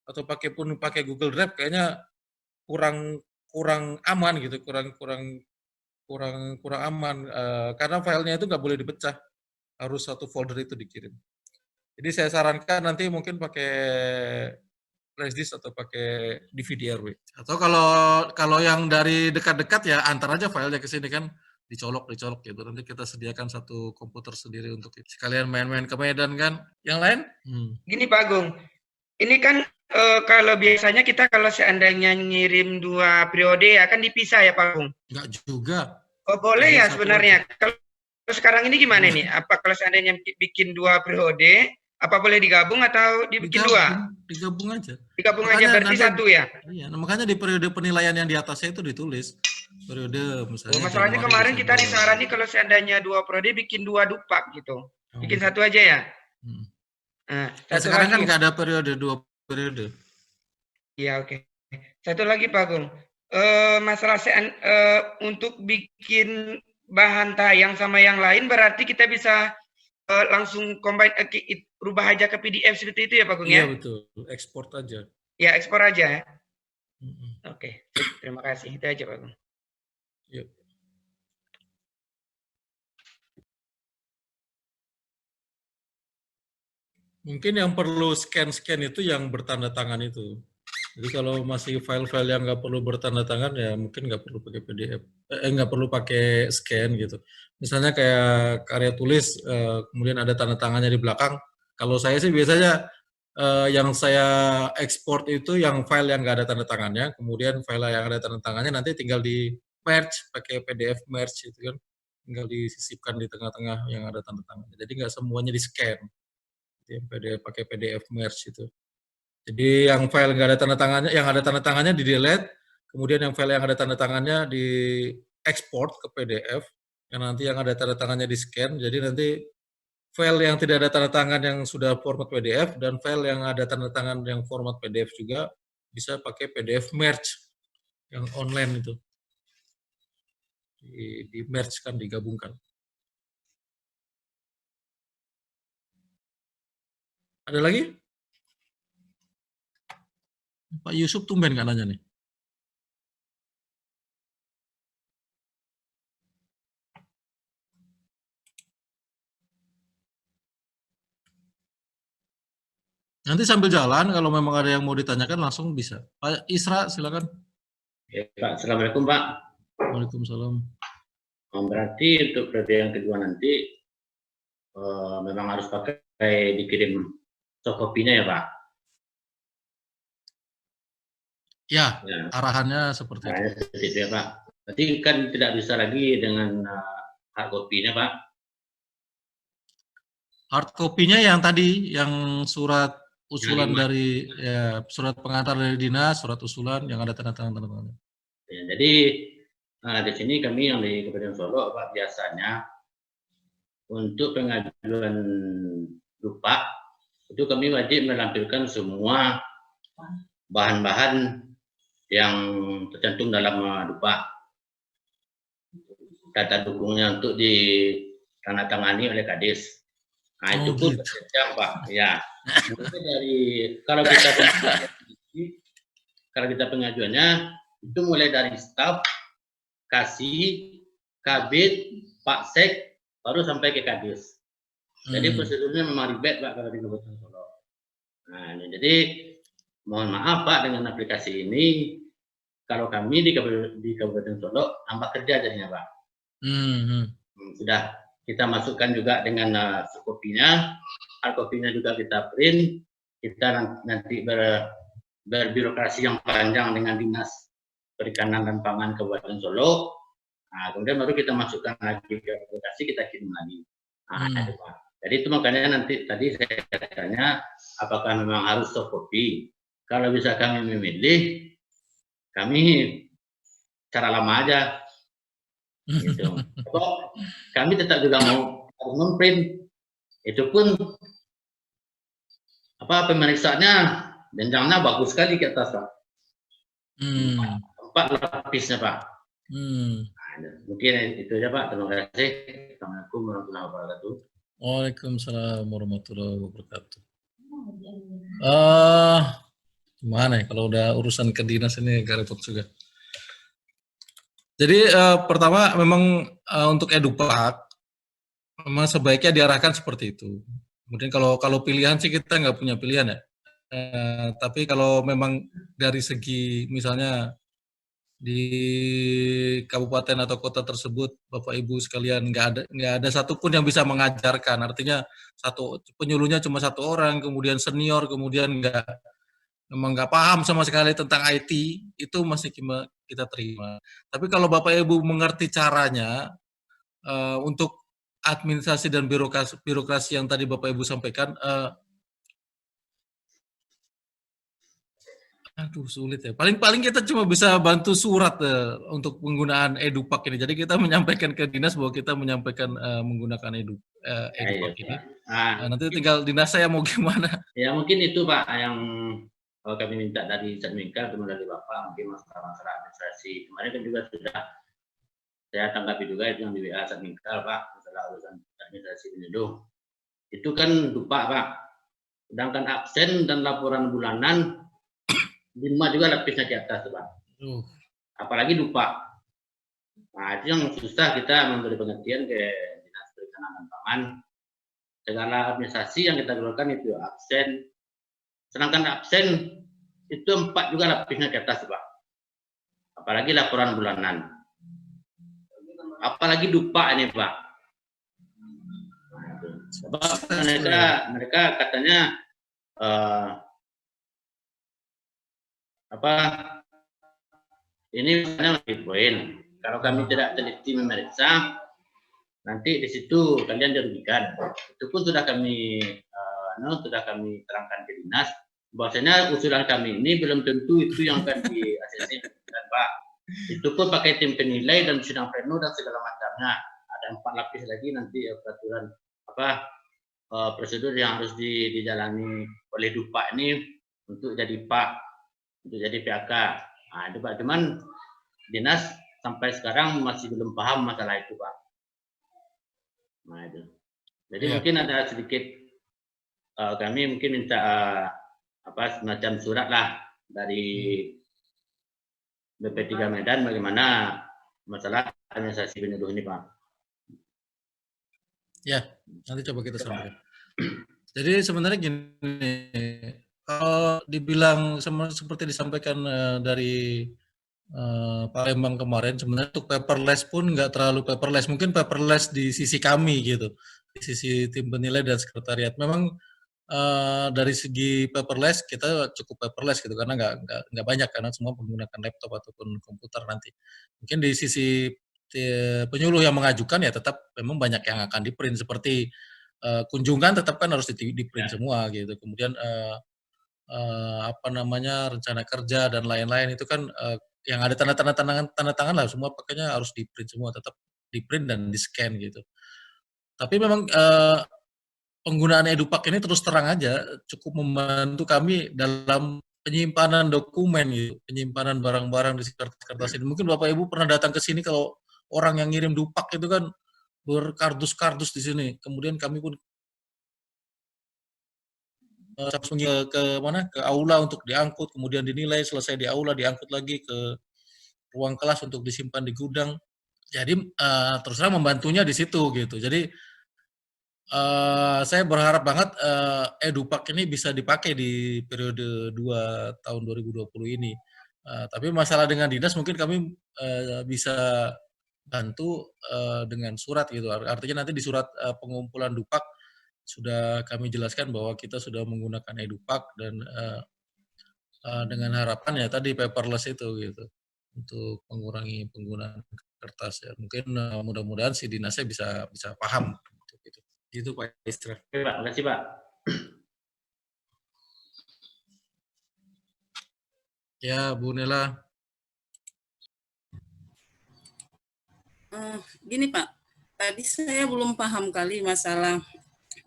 atau pakai Google Drive kayaknya kurang aman gitu, kurang aman karena filenya itu nggak boleh dipecah, harus satu folder itu dikirim. Jadi saya sarankan nanti mungkin pakai flash disk atau pakai DVD RW. Atau kalau yang dari dekat-dekat ya antar aja filenya ke sini kan, dicolok gitu. Nanti kita sediakan satu komputer sendiri untuk itu. Sekalian main-main ke Medan kan. Yang lain? Gini Pak Agung, ini kan kalau biasanya kita kalau seandainya ngirim 2 periode ya kan dipisah ya Pak Agung? Enggak juga. Oh boleh ya Satu sebenarnya. aja. Kalau sekarang ini gimana nih? Apa kalau seandainya bikin 2 periode, apa boleh digabung atau dibikin 2? Digabung aja. Digabung Makanya aja berarti nanti, 1 ya? Iya, makanya di periode penilaian yang di atasnya itu ditulis periode misalnya. Oh, masalahnya Januari, kemarin kita Desember. disarani kalau seandainya 2 periode bikin 2 dupak gitu. Bikin 1 aja ya? Nah, Ya, satu sekarang lagi. kan nggak ada periode, 2 periode. Iya oke. Satu lagi Pak Agung, masalah untuk bikin bahan tayang sama yang lain berarti kita bisa langsung combine, rubah aja ke PDF seperti itu ya Pak Agung ya? Iya betul, ekspor aja. Ya ekspor aja ya. Oke, terima kasih. Itu aja Pak Agung. Yuk. Mungkin yang perlu scan-scan itu yang bertanda tangan itu. Jadi kalau masih file-file yang nggak perlu bertanda tangan ya mungkin nggak perlu pakai PDF, nggak perlu pakai scan gitu. Misalnya kayak karya tulis, kemudian ada tanda tangannya di belakang. Kalau saya sih biasanya yang saya ekspor itu yang file yang nggak ada tanda tangannya, kemudian file yang ada tanda tangannya nanti tinggal di merge pakai PDF merge itu kan, tinggal disisipkan di tengah-tengah yang ada tanda tangannya. Jadi nggak semuanya di scan. PDF pakai PDF merge itu. Jadi yang file nggak ada tanda tangannya, yang ada tanda tangannya di delete, kemudian yang file yang ada tanda tangannya di export ke PDF, yang nanti yang ada tanda tangannya di scan. Jadi nanti file yang tidak ada tanda tangan yang sudah format PDF dan file yang ada tanda tangan yang format PDF juga bisa pakai PDF merge yang online itu. Di merge kan, digabungkan. Ada lagi? Pak Yusuf tumben nggak nanya nih? Nanti sambil jalan, kalau memang ada yang mau ditanyakan langsung bisa. Pak Isra, silakan. Ya, Pak. Assalamualaikum, Pak. Waalaikumsalam. Berarti untuk periode yang kedua nanti memang harus pakai dikirim soft copy-nya ya, Pak? Ya, arahannya seperti itu. Seperti itu ya, Pak. Berarti kan tidak bisa lagi dengan hard copy-nya, Pak? Hard copy-nya yang tadi, yang surat usulan dari surat pengantar dari dinas, surat usulan yang ada tanda tangan. Ya, jadi di sini kami yang di Kabupaten Solo, Pak, biasanya untuk pengajuan dupa itu kami wajib melampirkan semua bahan-bahan yang tercantum dalam dupa. Data dukungnya untuk ditandatangani oleh Kadis. Nah, itu pun berjenjang, Pak. Ya. Mulai dari kalau kita pengajuannya itu mulai dari staf, kasih, kabit, Pak Sek, baru sampai ke Kadis. Jadi prosedurnya memang ribet, Pak, kalau di Kabupaten Solo. Nah, jadi mohon maaf, Pak, dengan aplikasi ini, kalau kami di Kabupaten Solo tambah kerja jadinya, Pak. Sudah kita masukkan juga dengan kopinya, hard kopinya juga kita print, kita nanti berbirokrasi yang panjang dengan Dinas Perikanan dan Pangan Kabupaten Solo. Nah, kemudian baru kita masukkan lagi ke aplikasi, kita kirim lagi. Nah, itu, Pak. Jadi itu makanya nanti tadi saya tanya apakah memang harus soft copy. Kalau bisa kami memilih, kami cara lama aja. Gitu. Kami tetap juga mau harus memprint. Itu pun pemeriksaannya jenjangnya bagus sekali ke atas, Pak. 4 lapisnya, Pak. Nah, mungkin itu aja, Pak. Terima kasih. Assalamualaikum warahmatullahi wabarakatuh. Waalaikumsalam warahmatullahi wabarakatuh. Gimana ya kalau udah urusan ke dinas ini agak repot juga. Jadi pertama memang untuk edupak memang sebaiknya diarahkan seperti itu. Kemudian kalau pilihan sih kita nggak punya pilihan ya. Tapi kalau memang dari segi misalnya di kabupaten atau kota tersebut Bapak Ibu sekalian nggak ada satupun yang bisa mengajarkan, artinya penyuluhnya cuma 1 orang, kemudian senior, kemudian memang nggak paham sama sekali tentang IT, itu masih kita terima. Tapi kalau Bapak Ibu mengerti caranya untuk administrasi dan birokrasi yang tadi Bapak Ibu sampaikan, aduh sulit ya. Paling kita cuma bisa bantu surat untuk penggunaan edupak ini. Jadi kita menyampaikan ke dinas bahwa kita menyampaikan menggunakan edupak ini. Nanti tinggal dinas saya mau gimana. Ya mungkin itu, Pak, yang kami minta dari Satminkal, kemudian dari Bapak, mungkin masalah administrasi. Kemarin kan juga sudah saya tanggapi juga itu yang di WA Satminkal, Pak, masalah urusan administrasi penyuluh. Itu kan dupa, Pak. Sedangkan absen dan laporan bulanan 5 juga lapisnya di atas, Pak. Apalagi dupa. Nah, itu yang susah kita memberi pengertian ke Dinas Perikanan dan Pangan. Segala administrasi yang kita keluarkan itu absen. Sedangkan absen itu 4 juga lapisnya di atas, Pak. Apalagi laporan bulanan. Apalagi dupa ini, Pak. Sebab mereka katanya ini lebih poin. Kalau kami tidak teliti memeriksa, nanti di situ kalian dirugikan. Itu pun sudah kami terangkan ke dinas. Bahwasanya usulan kami ini belum tentu itu yang akan di-ACC, Pak. Itu pun pakai tim penilai dan sidang pleno dan segala macamnya. Ada 4 lapis lagi nanti peraturan prosedur yang harus dijalani oleh dupa ini untuk jadi Pak, untuk jadi PAK. Nah, itu Pak, cuman dinas sampai sekarang masih belum paham masalah itu, Pak. Nah, itu. Jadi mungkin ada sedikit kami mungkin minta semacam surat lah dari BP3 Medan bagaimana masalah administrasi penyuluh ini, Pak. Ya, nanti coba kita sampaikan. Jadi sebenarnya gini, kalau dibilang seperti disampaikan dari Palembang kemarin, sebenarnya untuk paperless pun nggak terlalu paperless, mungkin paperless di sisi kami gitu, di sisi tim penilai dan sekretariat. Memang dari segi paperless kita cukup paperless gitu karena nggak banyak karena semua menggunakan laptop ataupun komputer nanti. Mungkin di sisi penyuluh yang mengajukan ya tetap memang banyak yang akan di-print seperti kunjungan tetap kan harus di-print semua gitu. Kemudian rencana kerja dan lain-lain itu kan yang ada tanda tangan lah semua pakainya harus di-print semua, tetap di-print dan di-scan gitu. Tapi memang penggunaan EduPack ini terus terang aja cukup membantu kami dalam penyimpanan dokumen gitu, penyimpanan barang-barang di kertas-kertas ini. Mungkin Bapak Ibu pernah datang ke sini kalau orang yang ngirim dupak itu kan berkardus-kardus di sini. Kemudian kami pun ke mana? Ke aula untuk diangkut, kemudian dinilai, selesai di aula diangkut lagi ke ruang kelas untuk disimpan di gudang. Jadi terus terang membantunya di situ gitu. Jadi saya berharap banget EduPack ini bisa dipakai di periode 2 tahun 2020 ini. Tapi masalah dengan dinas mungkin kami bisa bantu dengan surat gitu. Artinya nanti di surat pengumpulan dupak sudah kami jelaskan bahwa kita sudah menggunakan EduPack dan dengan harapan ya tadi paperless itu gitu untuk mengurangi penggunaan kertas ya. Mungkin mudah-mudahan si dinasnya bisa paham gitu. Gitu Pak Istra. Oke Pak, terima kasih Pak. Ya Bu Nela. Gini Pak, tadi saya belum paham kali masalah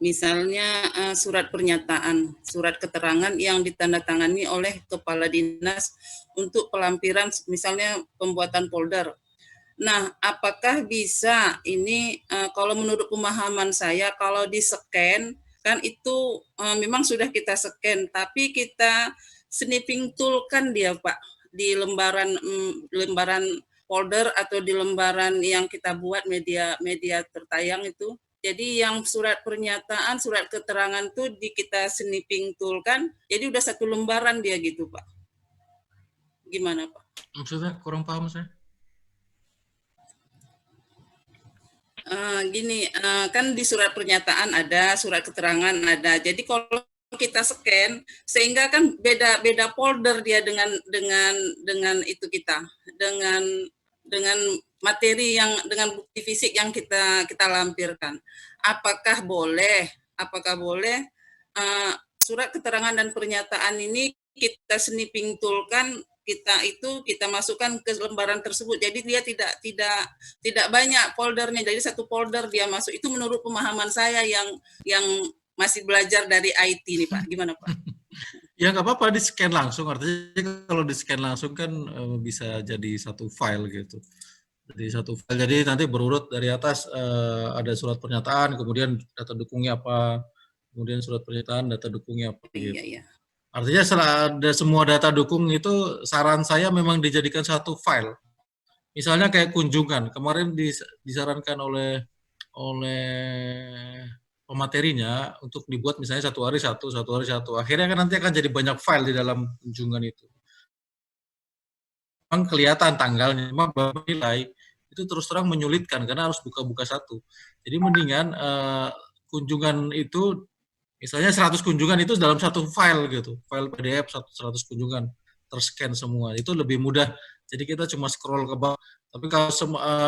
misalnya surat pernyataan, surat keterangan yang ditandatangani oleh kepala dinas untuk pelampiran misalnya pembuatan folder. Nah, apakah bisa ini kalau menurut pemahaman saya kalau di-scan kan itu memang sudah kita scan, tapi kita snipping tool kan dia Pak di lembaran folder atau di lembaran yang kita buat media tertayang itu. Jadi yang surat pernyataan, surat keterangan tuh kita snipping tool kan, jadi udah satu lembaran dia gitu Pak. Gimana Pak? Maksudnya kurang paham saya. Gini, kan di surat pernyataan ada, surat keterangan ada. Jadi kalau kita scan, sehingga kan beda folder dia dengan itu kita, dengan materi yang dengan bukti fisik yang kita lampirkan. Apakah boleh surat keterangan dan pernyataan ini kita snipping tool kan, kita masukkan ke lembaran tersebut. Jadi dia tidak banyak foldernya. Jadi satu folder dia masuk. Itu menurut pemahaman saya yang masih belajar dari IT nih Pak. Gimana Pak? Ya nggak apa-apa di scan langsung. Artinya kalau di scan langsung kan bisa jadi satu file gitu. Jadi satu file. Jadi nanti berurut dari atas ada surat pernyataan, kemudian data dukungnya apa, kemudian surat pernyataan, data dukungnya apa. Gitu. Iya. Artinya setelah ada semua data dukung itu saran saya memang dijadikan satu file. Misalnya kayak kunjungan, kemarin disarankan oleh pematerinya untuk dibuat misalnya satu hari satu. Akhirnya kan nanti akan jadi banyak file di dalam kunjungan itu. Memang kelihatan tanggalnya, memang nilai itu terus terang menyulitkan karena harus buka-buka satu. Jadi mendingan kunjungan itu misalnya 100 kunjungan itu dalam satu file gitu, file PDF 100 kunjungan terscan semua, itu lebih mudah. Jadi kita cuma scroll ke bawah. Tapi kalau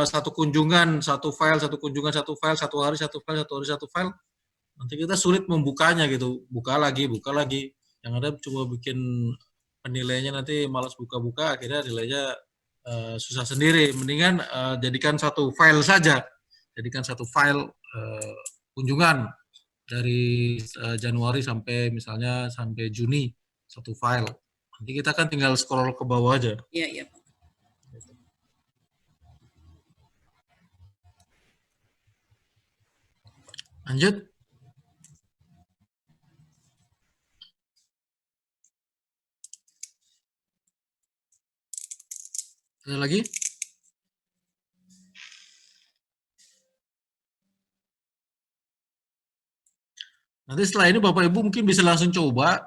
satu kunjungan, satu file, satu kunjungan, satu file, satu hari satu file, nanti kita sulit membukanya gitu, buka lagi. Yang ada cuma bikin penilainya nanti malas buka-buka, akhirnya nilainya susah sendiri. Mendingan jadikan satu file saja, kunjungan dari Januari sampai misalnya sampai Juni satu file. Nanti kita kan tinggal scroll ke bawah aja. Iya. Lanjut. Ada lagi? Nanti setelah ini Bapak Ibu mungkin bisa langsung coba,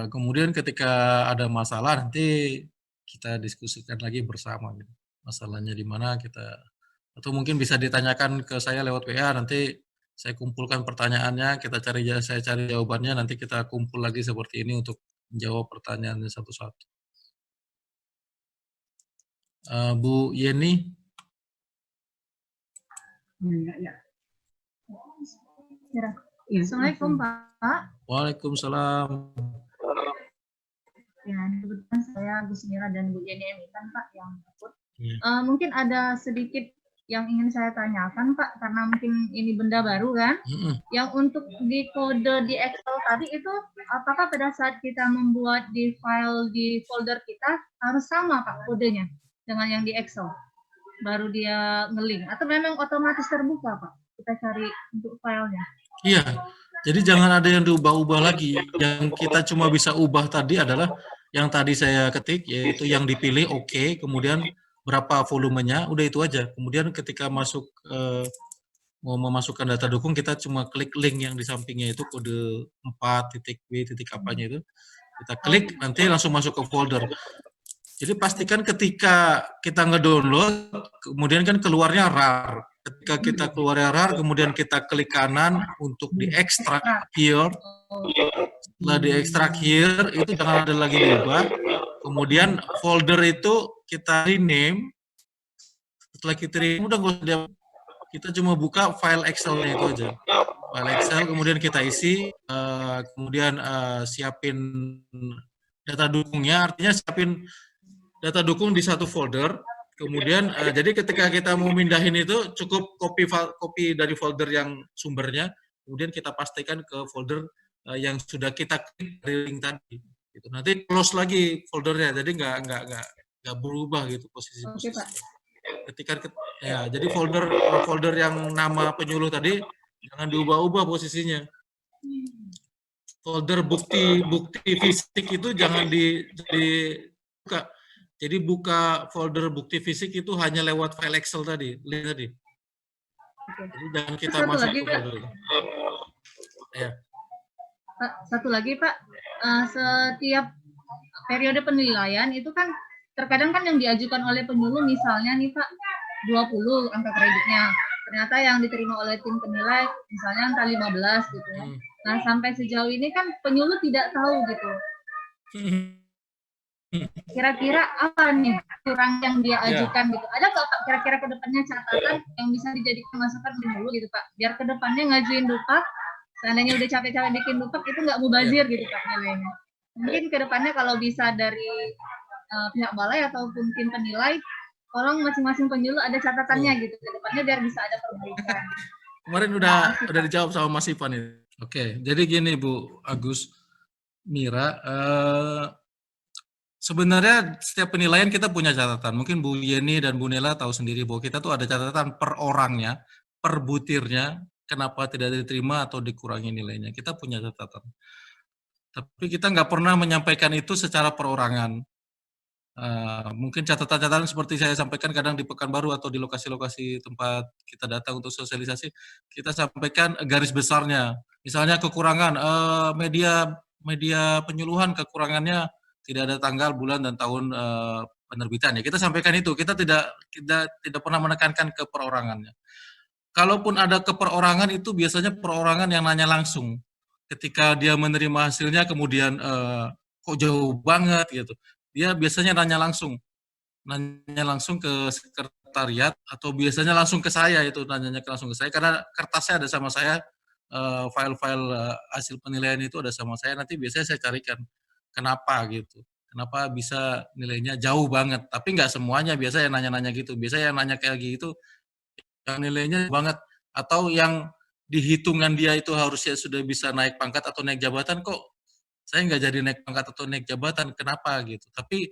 kemudian ketika ada masalah nanti kita diskusikan lagi bersama. Gitu. Masalahnya di mana atau mungkin bisa ditanyakan ke saya lewat WA, nanti saya kumpulkan pertanyaannya, saya cari jawabannya, nanti kita kumpul lagi seperti ini untuk menjawab pertanyaannya satu-satu. Bu Yeni. Ya. Assalamualaikum Pak. Waalaikumsalam. Ya, kebetulan saya Gus Mira dan Bu Jenny Emitan Pak yang ikut. Ya. Mungkin ada sedikit yang ingin saya tanyakan Pak, karena mungkin ini benda baru kan, yang untuk di kode di Excel tadi itu, apakah pada saat kita membuat di file di folder kita harus sama Pak kodenya dengan yang di Excel, baru dia nge-link, atau memang otomatis terbuka Pak, kita cari untuk filenya? Iya, jadi jangan ada yang diubah-ubah lagi. Yang kita cuma bisa ubah tadi adalah yang tadi saya ketik, yaitu yang dipilih oke, kemudian berapa volumenya, udah itu aja. Kemudian ketika masuk mau memasukkan data dukung, kita cuma klik link yang di sampingnya itu kode 4.b titik apanya itu, kita klik, nanti langsung masuk ke folder. Jadi pastikan ketika kita ngedownload, kemudian kan keluarnya RAR. Ketika kita keluarnya RAR, kemudian kita klik kanan untuk diekstrak here. Setelah diekstrak here, itu jangan ada lagi diubah. Kemudian folder itu kita rename. Setelah kita rename, udah nggak usah kita cuma buka file Excel-nya itu aja. File Excel, kemudian kita isi, kemudian siapin data dukungnya, artinya siapin data dukung di satu folder. Kemudian jadi ketika kita mau mindahin itu cukup copy dari folder yang sumbernya, kemudian kita pastikan ke folder yang sudah kita klik dari link tadi. Gitu. Nanti close lagi foldernya, jadi nggak berubah gitu posisi. Oke Pak. Ketika ya, jadi folder yang nama penyuluh tadi jangan diubah-ubah posisinya. Folder bukti fisik itu jangan dibuka. Jadi buka folder bukti fisik itu hanya lewat file Excel tadi, link tadi. Jadi jangan kita Satu masuk lagi, ke folder itu. Ya. Pak, satu lagi Pak, setiap periode penilaian itu kan terkadang kan yang diajukan oleh penyuluh misalnya nih Pak 20 angka kreditnya, ternyata yang diterima oleh tim penilai misalnya angka 15 gitu ya. Nah sampai sejauh ini kan penyuluh tidak tahu gitu. Kira-kira apa nih kurang yang dia ajukan gitu? Ada nggak Pak kira-kira ke depannya catatan yang bisa dijadikan masukan penyuluh gitu Pak? Biar ke depannya ngajuin dupak, seandainya udah capek-capek bikin dupak itu nggak mubazir gitu Pak nilainya. Mungkin ke depannya kalau bisa dari pihak balai ataupun tim penilai, tolong masing-masing penyuluh ada catatannya gitu. Ke depannya biar bisa ada perbaikan. Kemarin udah dijawab sama Mas Ivan itu. Oke, jadi gini Bu Agus, Mira, sebenarnya setiap penilaian kita punya catatan. Mungkin Bu Yeni dan Bu Nela tahu sendiri bahwa kita tuh ada catatan per orangnya, per butirnya, kenapa tidak diterima atau dikurangi nilainya. Kita punya catatan. Tapi kita nggak pernah menyampaikan itu secara perorangan. Mungkin catatan-catatan seperti saya sampaikan kadang di Pekanbaru atau di lokasi-lokasi tempat kita datang untuk sosialisasi, kita sampaikan garis besarnya. Misalnya kekurangan media penyuluhan, kekurangannya tidak ada tanggal, bulan, dan tahun penerbitan. Ya, kita sampaikan itu. Kita tidak pernah menekankan ke perorangannya. Kalaupun ada keperorangan itu biasanya perorangan yang nanya langsung. Ketika dia menerima hasilnya kemudian kok jauh banget gitu. Dia biasanya nanya langsung ke sekretariat atau biasanya langsung ke saya, itu nanyanya langsung ke saya karena kertasnya ada sama saya, file-file hasil penilaian itu ada sama saya, nanti biasanya saya carikan kenapa gitu, kenapa bisa nilainya jauh banget, tapi nggak semuanya biasa yang nanya-nanya gitu, biasanya yang nanya kayak gitu yang nilainya banget atau yang dihitungan dia itu harusnya sudah bisa naik pangkat atau naik jabatan, kok saya nggak jadi naik pangkat atau naik jabatan, kenapa gitu. Tapi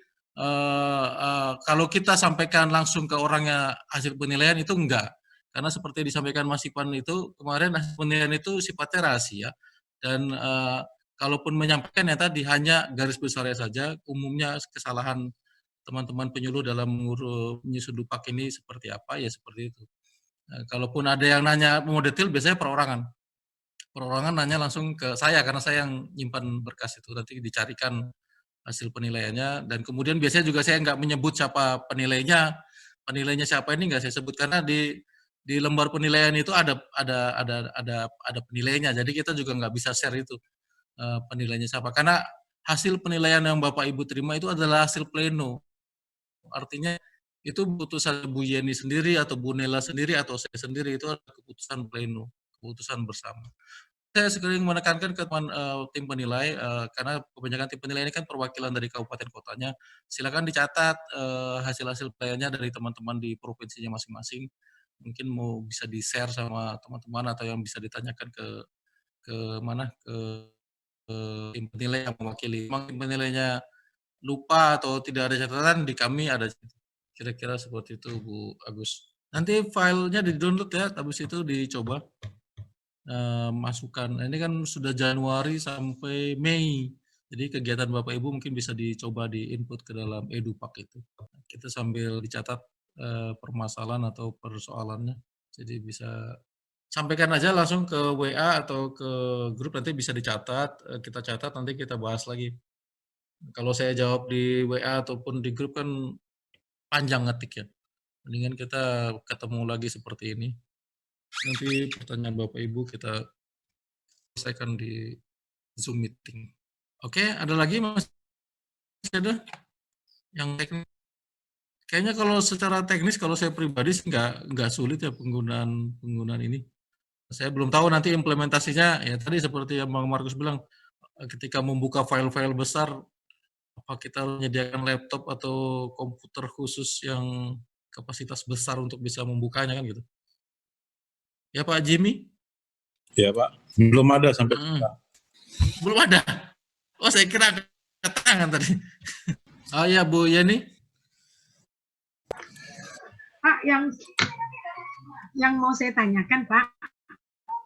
kalau kita sampaikan langsung ke orangnya hasil penilaian itu enggak. Karena seperti disampaikan Mas Ipan itu, kemarin hasil penilaian itu sifatnya rahasia. Dan kalaupun menyampaikan ya tadi hanya garis besarnya saja, umumnya kesalahan teman-teman penyuluh dalam menyusun dupak ini seperti apa, ya seperti itu. Kalaupun ada yang nanya mau detail, biasanya perorangan. Perorangan nanya langsung ke saya karena saya yang nyimpan berkas itu, nanti dicarikan hasil penilaiannya, dan kemudian biasanya juga saya nggak menyebut siapa penilainya siapa ini nggak saya sebut karena di lembar penilaian itu ada penilainya, jadi kita juga nggak bisa share itu penilaiannya siapa, karena hasil penilaian yang Bapak Ibu terima itu adalah hasil pleno, artinya itu keputusan Bu Yeni sendiri atau Bu Nela sendiri atau saya sendiri, itu adalah keputusan pleno, keputusan bersama. Saya sering menekankan ke teman tim penilai, karena kebanyakan tim penilai ini kan perwakilan dari kabupaten kotanya, silakan dicatat hasil-hasil penilaiannya dari teman-teman di provinsinya masing-masing. mungkin mau bisa di-share sama teman-teman atau yang bisa ditanyakan ke mana ke tim penilai yang mewakili. Memang tim penilainya lupa atau tidak ada catatan, di kami ada. Kira-kira seperti itu, Bu Agus. Nanti filenya di-download ya, habis itu dicoba masukkan. Ini kan sudah Januari sampai Mei. Jadi kegiatan Bapak Ibu mungkin bisa dicoba di-input ke dalam EduPak itu. Kita sambil dicatat permasalahan atau persoalannya. Jadi bisa sampaikan aja langsung ke WA atau ke grup, nanti bisa dicatat, kita catat, nanti kita bahas lagi. Kalau saya jawab di WA ataupun di grup kan panjang ngetik ya. Mendingan kita ketemu lagi seperti ini. Nanti pertanyaan Bapak Ibu kita selesaikan di Zoom meeting. Oke, ada lagi Mas? Ada yang teknis? Kayaknya kalau secara teknis, kalau saya pribadi sih nggak sulit ya penggunaan ini. Saya belum tahu nanti implementasinya, ya tadi seperti yang Bang Markus bilang, ketika membuka file-file besar, apa kita harus menyediakan laptop atau komputer khusus yang kapasitas besar untuk bisa membukanya kan gitu. Ya Pak Jimmy? Ya Pak, belum ada sampai Belum ada? Oh saya kira ke tangan tadi. Oh ya Bu Yani? Pak, yang mau saya tanyakan Pak,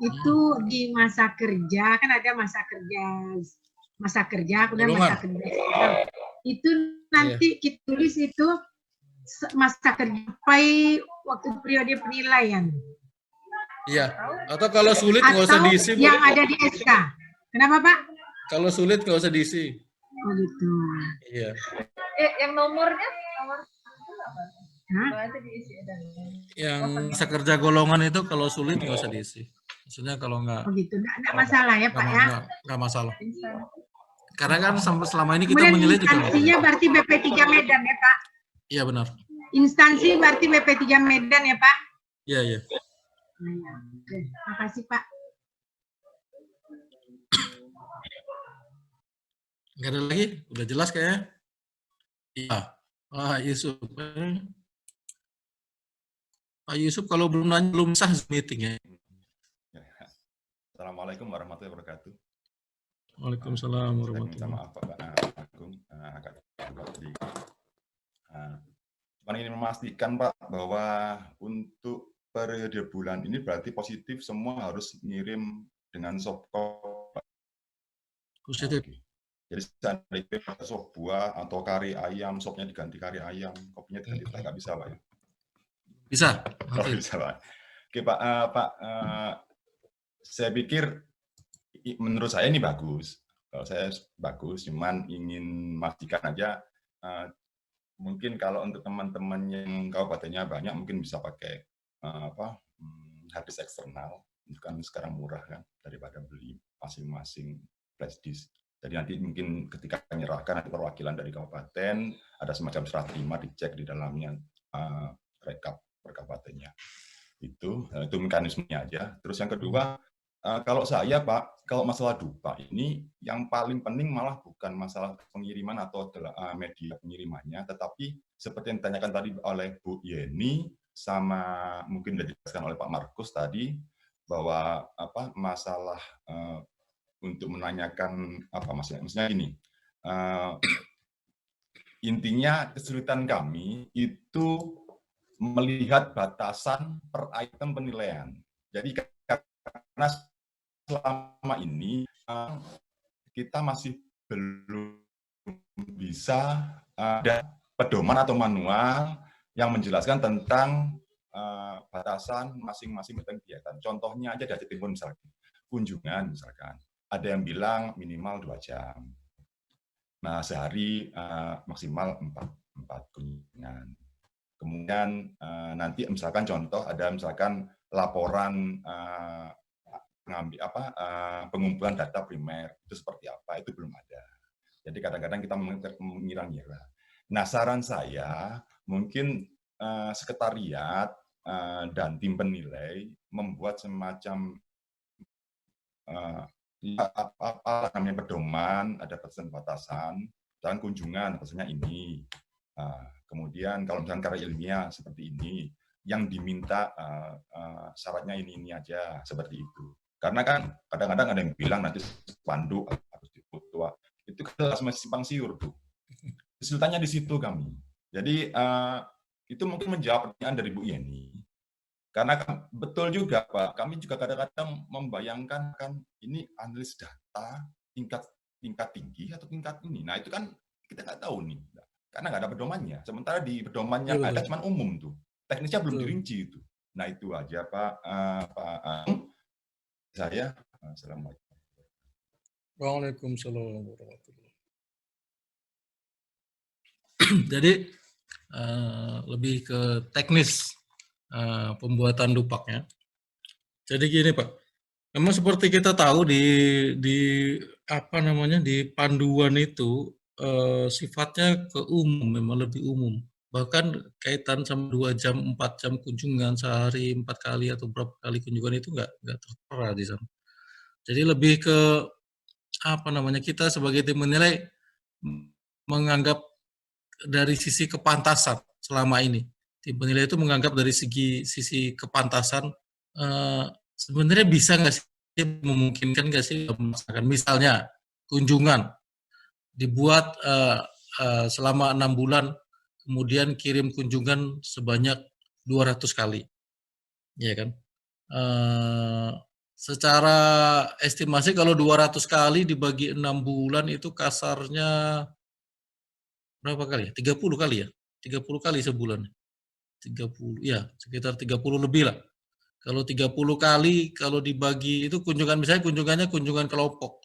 itu di masa kerja, kan ada masa kerja, kemudian masa kerja. Itu nanti kita tulis itu masa kerja sampai waktu periode penilaian. Iya, atau kalau sulit nggak usah diisi. Yang ada di SK. Kenapa Pak? Kalau sulit nggak usah diisi. Oh gitu. Iya. Yang nomornya? Hah? Yang masa kerja golongan itu kalau sulit nggak usah diisi. Maksudnya kalau nggak. Oh gitu, nggak masalah ya Pak ya? Nggak masalah. Karena kan selama ini kita kemudian menilai juga. Instansinya berarti BP3 Medan ya Pak? Iya benar. Instansi berarti BP3 Medan ya Pak? Iya, iya. Oke, makasih Pak. Nggak ada lagi? Udah jelas kayaknya? Iya. Pak Yusuf. Pak Yusuf kalau belum nanya, belum sah meeting ya. Assalamualaikum warahmatullahi wabarakatuh. Waalaikumsalam warahmatullahi wabarakatuh. Saya minta maaf Pak Agung, agak tadi. Saya ingin memastikan Pak bahwa untuk periode bulan ini berarti positif semua harus ngirim dengan soft copy. Positif. Oke. Jadi seandainya sop buah atau kari ayam, sopnya diganti kari ayam, kopinya diganti teh, nggak bisa Pak ya? Bisa. Oh, bisa Pak. Oke Pak, saya pikir menurut saya ini bagus. Kalau saya bagus, cuman ingin memastikan aja. Mungkin kalau untuk teman-teman yang kabupatennya banyak, mungkin bisa pakai hard disk eksternal. Itu kan sekarang murah kan daripada beli masing-masing flash disk. Jadi nanti mungkin ketika menyerahkan nanti perwakilan dari kabupaten ada semacam serah terima dicek di dalamnya rekap per kabupatennya. Itu mekanismenya aja. Terus yang kedua, kalau saya Pak, kalau masalah dupa ini yang paling penting malah bukan masalah pengiriman atau media pengirimannya, tetapi seperti yang ditanyakan tadi oleh Bu Yeni sama mungkin sudah dijelaskan oleh Pak Markus tadi bahwa masalah untuk menanyakan maksudnya ini intinya kesulitan kami itu melihat batasan per item penilaian. Jadi karena selama ini kita masih belum bisa ada pedoman atau manual yang menjelaskan tentang batasan masing-masing kegiatan. Contohnya aja dari Timur misalkan, kunjungan misalkan. Ada yang bilang minimal 2 jam. Nah, sehari maksimal 4 kunjungan. Kemudian nanti misalkan contoh ada misalkan laporan pengumpulan data primer itu seperti apa, itu belum ada. Jadi kadang-kadang kita mengira-ngira. Nah, saran saya mungkin sekretariat dan tim penilai membuat semacam apa namanya pedoman, ada batasan-batasan, dan kunjungan, maksudnya ini. Kemudian kalau misalkan karya ilmiah seperti ini, yang diminta syaratnya ini aja, seperti itu. Karena kan kadang-kadang ada yang bilang nanti spanduk harus difoto, itu kan masih simpang siur tuh. Kesulitannya di situ kami. Jadi itu mungkin menjawab pertanyaan dari Bu Yeni. Karena betul juga Pak, kami juga kadang-kadang membayangkan kan ini analis data tingkat tinggi atau tingkat ini. Nah itu kan kita nggak tahu nih, karena nggak ada pedomannya. Sementara di pedoman yang ada cuma umum tuh, teknisnya belum dirinci itu. Nah itu aja Pak. Saya. Assalamualaikum. Waalaikumsalam warahmatullahi wabarakatuh. Jadi lebih ke teknis pembuatan dupaknya. Jadi gini Pak, memang seperti kita tahu di apa namanya di panduan itu sifatnya ke umum, memang lebih umum. Bahkan kaitan sama 2 jam, 4 jam kunjungan sehari 4 kali atau berapa kali kunjungan itu nggak tertera di sana. Jadi lebih ke apa namanya kita sebagai tim menilai menganggap dari sisi kepantasan selama ini. Tim penilai itu menganggap dari sisi kepantasan sebenarnya bisa nggak sih, memungkinkan nggak sih melaksanakan. Misalnya kunjungan dibuat selama 6 bulan, kemudian kirim kunjungan sebanyak 200 kali, ya kan? Secara estimasi kalau 200 kali dibagi 6 bulan itu kasarnya berapa kali ya? 30 kali ya? 30 kali sebulan. 30, ya sekitar 30 lebih lah. Kalau 30 kali, kalau dibagi itu kunjungan, misalnya kunjungan kelompok.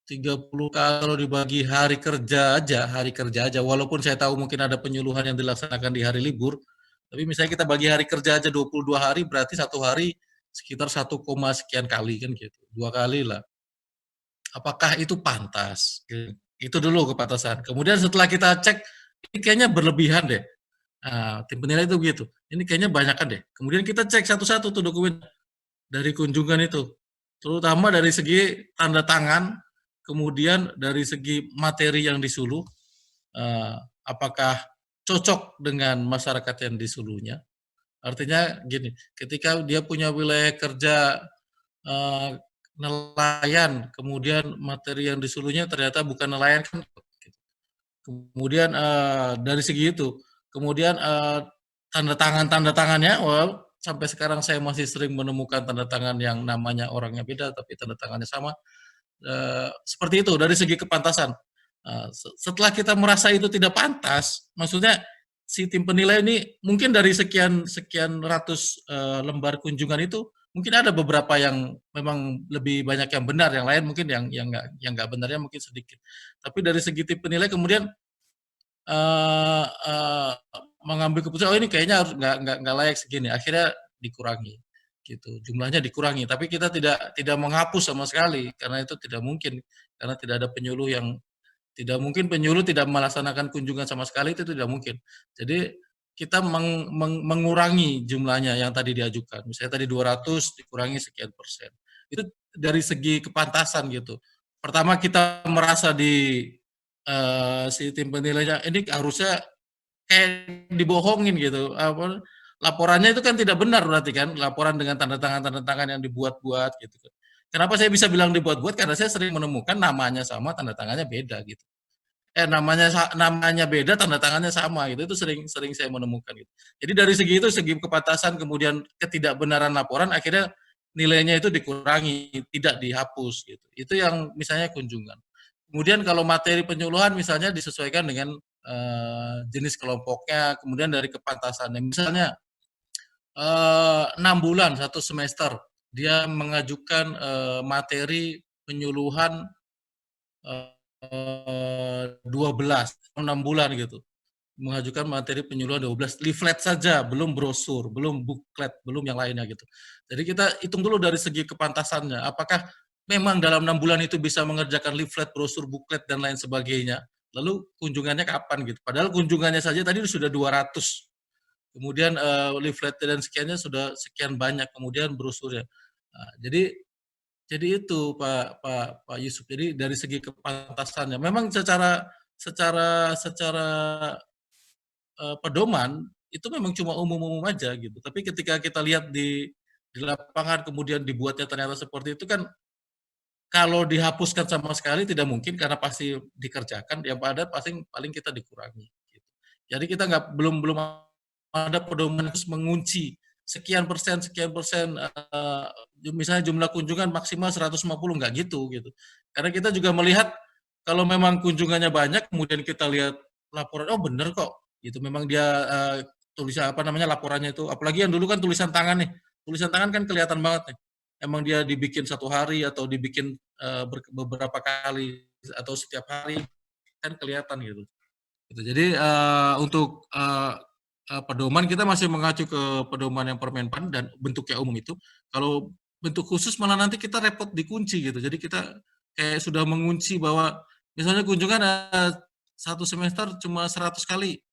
30 kali kalau dibagi hari kerja aja, walaupun saya tahu mungkin ada penyuluhan yang dilaksanakan di hari libur, tapi misalnya kita bagi hari kerja aja 22 hari, berarti satu hari sekitar 1, sekian kali kan gitu. 2 kali lah. Apakah itu pantas? Itu dulu kepantasan. Kemudian setelah kita cek, ini kayaknya berlebihan deh. Nah, tim penilai itu begitu. Ini kayaknya banyakan deh. Kemudian kita cek satu-satu tuh dokumen dari kunjungan itu. Terutama dari segi tanda tangan, kemudian dari segi materi yang disuluh, apakah cocok dengan masyarakat yang disuluhnya. Artinya gini, ketika dia punya wilayah kerja nelayan, kemudian materi yang disuluhnya ternyata bukan nelayan, kan. Kemudian dari segi itu, kemudian tanda tangannya, sampai sekarang saya masih sering menemukan tanda tangan yang namanya orangnya beda, tapi tanda tangannya sama. Seperti itu dari segi kepantasan. Setelah kita merasa itu tidak pantas, maksudnya si tim penilai ini mungkin dari sekian ratus lembar kunjungan itu mungkin ada beberapa yang memang lebih banyak yang benar, yang lain mungkin yang nggak benarnya mungkin sedikit. Tapi dari segi tim penilai kemudian mengambil keputusan, oh ini kayaknya harus nggak layak segini, akhirnya dikurangi, gitu, jumlahnya dikurangi. Tapi kita tidak menghapus sama sekali karena itu tidak mungkin, karena tidak ada penyuluh yang tidak mungkin penyuluh tidak melaksanakan kunjungan sama sekali, itu tidak mungkin. Jadi kita mengurangi jumlahnya yang tadi diajukan. Misalnya tadi 200 dikurangi sekian persen. Itu dari segi kepantasan gitu. Pertama kita merasa di si tim penilainya ini harusnya kayak dibohongin gitu. Laporannya itu kan tidak benar berarti kan, laporan dengan tanda tangan yang dibuat-buat gitu. Kenapa saya bisa bilang dibuat-buat? Karena saya sering menemukan namanya sama, tanda tangannya beda gitu. Namanya beda, tanda tangannya sama gitu. Itu sering saya menemukan gitu. Jadi dari segi itu, segi kepantasan, kemudian ketidakbenaran laporan, akhirnya nilainya itu dikurangi, tidak dihapus gitu. Itu yang misalnya kunjungan. Kemudian kalau materi penyuluhan misalnya disesuaikan dengan jenis kelompoknya, kemudian dari kepantasannya. Misalnya 6 bulan, 1 semester, dia mengajukan materi penyuluhan 12, 6 bulan gitu. Mengajukan materi penyuluhan 12, leaflet saja, belum brosur, belum booklet, belum yang lainnya gitu. Jadi kita hitung dulu dari segi kepantasannya, apakah memang dalam 6 bulan itu bisa mengerjakan leaflet, brosur, booklet, dan lain sebagainya. Lalu kunjungannya kapan gitu. Padahal kunjungannya saja tadi sudah 200. Kemudian leaflet dan sekiannya sudah sekian banyak, kemudian brosurnya. Nah, jadi itu Pak Yusuf. Jadi dari segi kepantasannya, memang secara pedoman itu memang cuma umum-umum aja gitu. Tapi ketika kita lihat di lapangan kemudian dibuatnya ternyata seperti itu kan, kalau dihapuskan sama sekali tidak mungkin karena pasti dikerjakan, yang ada paling kita dikurangi. Gitu. Jadi kita belum ada pedoman harus mengunci sekian persen, misalnya jumlah kunjungan maksimal 150, nggak gitu. Karena kita juga melihat kalau memang kunjungannya banyak, kemudian kita lihat laporan, oh bener kok, gitu. Memang dia tulisan laporannya itu, apalagi yang dulu kan tulisan tangan nih, tulisan tangan kan kelihatan banget nih. Emang dia dibikin 1 hari atau dibikin beberapa kali atau setiap hari kan kelihatan gitu. Jadi untuk pedoman kita masih mengacu ke pedoman yang Permenpan dan bentuknya umum itu. Kalau bentuk khusus malah nanti kita repot dikunci gitu. Jadi kita kayak sudah mengunci bahwa misalnya kunjungan 1 semester cuma 100 kali.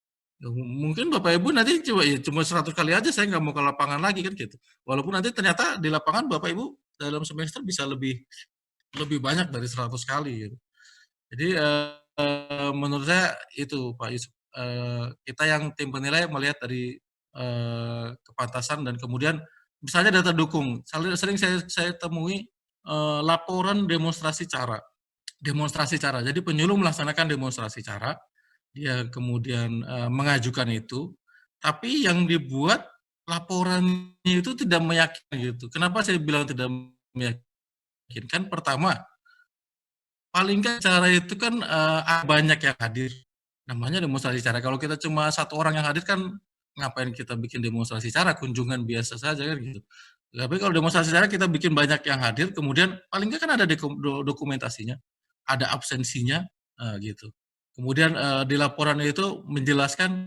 Mungkin Bapak Ibu nanti cuma 100 kali aja, saya nggak mau ke lapangan lagi kan gitu. Walaupun nanti ternyata di lapangan Bapak Ibu dalam semester bisa lebih banyak dari 100 kali gitu. Jadi menurut saya itu Pak Yusuf, kita yang tim penilai melihat dari kepantasan dan kemudian misalnya data dukung. Sering saya temui laporan demonstrasi cara. Jadi penyuluh melaksanakan demonstrasi cara, dia kemudian mengajukan itu, tapi yang dibuat laporannya itu tidak meyakinkan gitu. Kenapa saya bilang tidak meyakinkan? Pertama, paling nggak cara itu kan banyak yang hadir. Namanya demonstrasi cara. Kalau kita cuma 1 orang yang hadir kan ngapain kita bikin demonstrasi cara, kunjungan biasa saja kan gitu. Tapi kalau demonstrasi cara kita bikin banyak yang hadir, kemudian paling nggak kan ada dokumentasinya, ada absensinya, gitu. Kemudian di laporan itu menjelaskan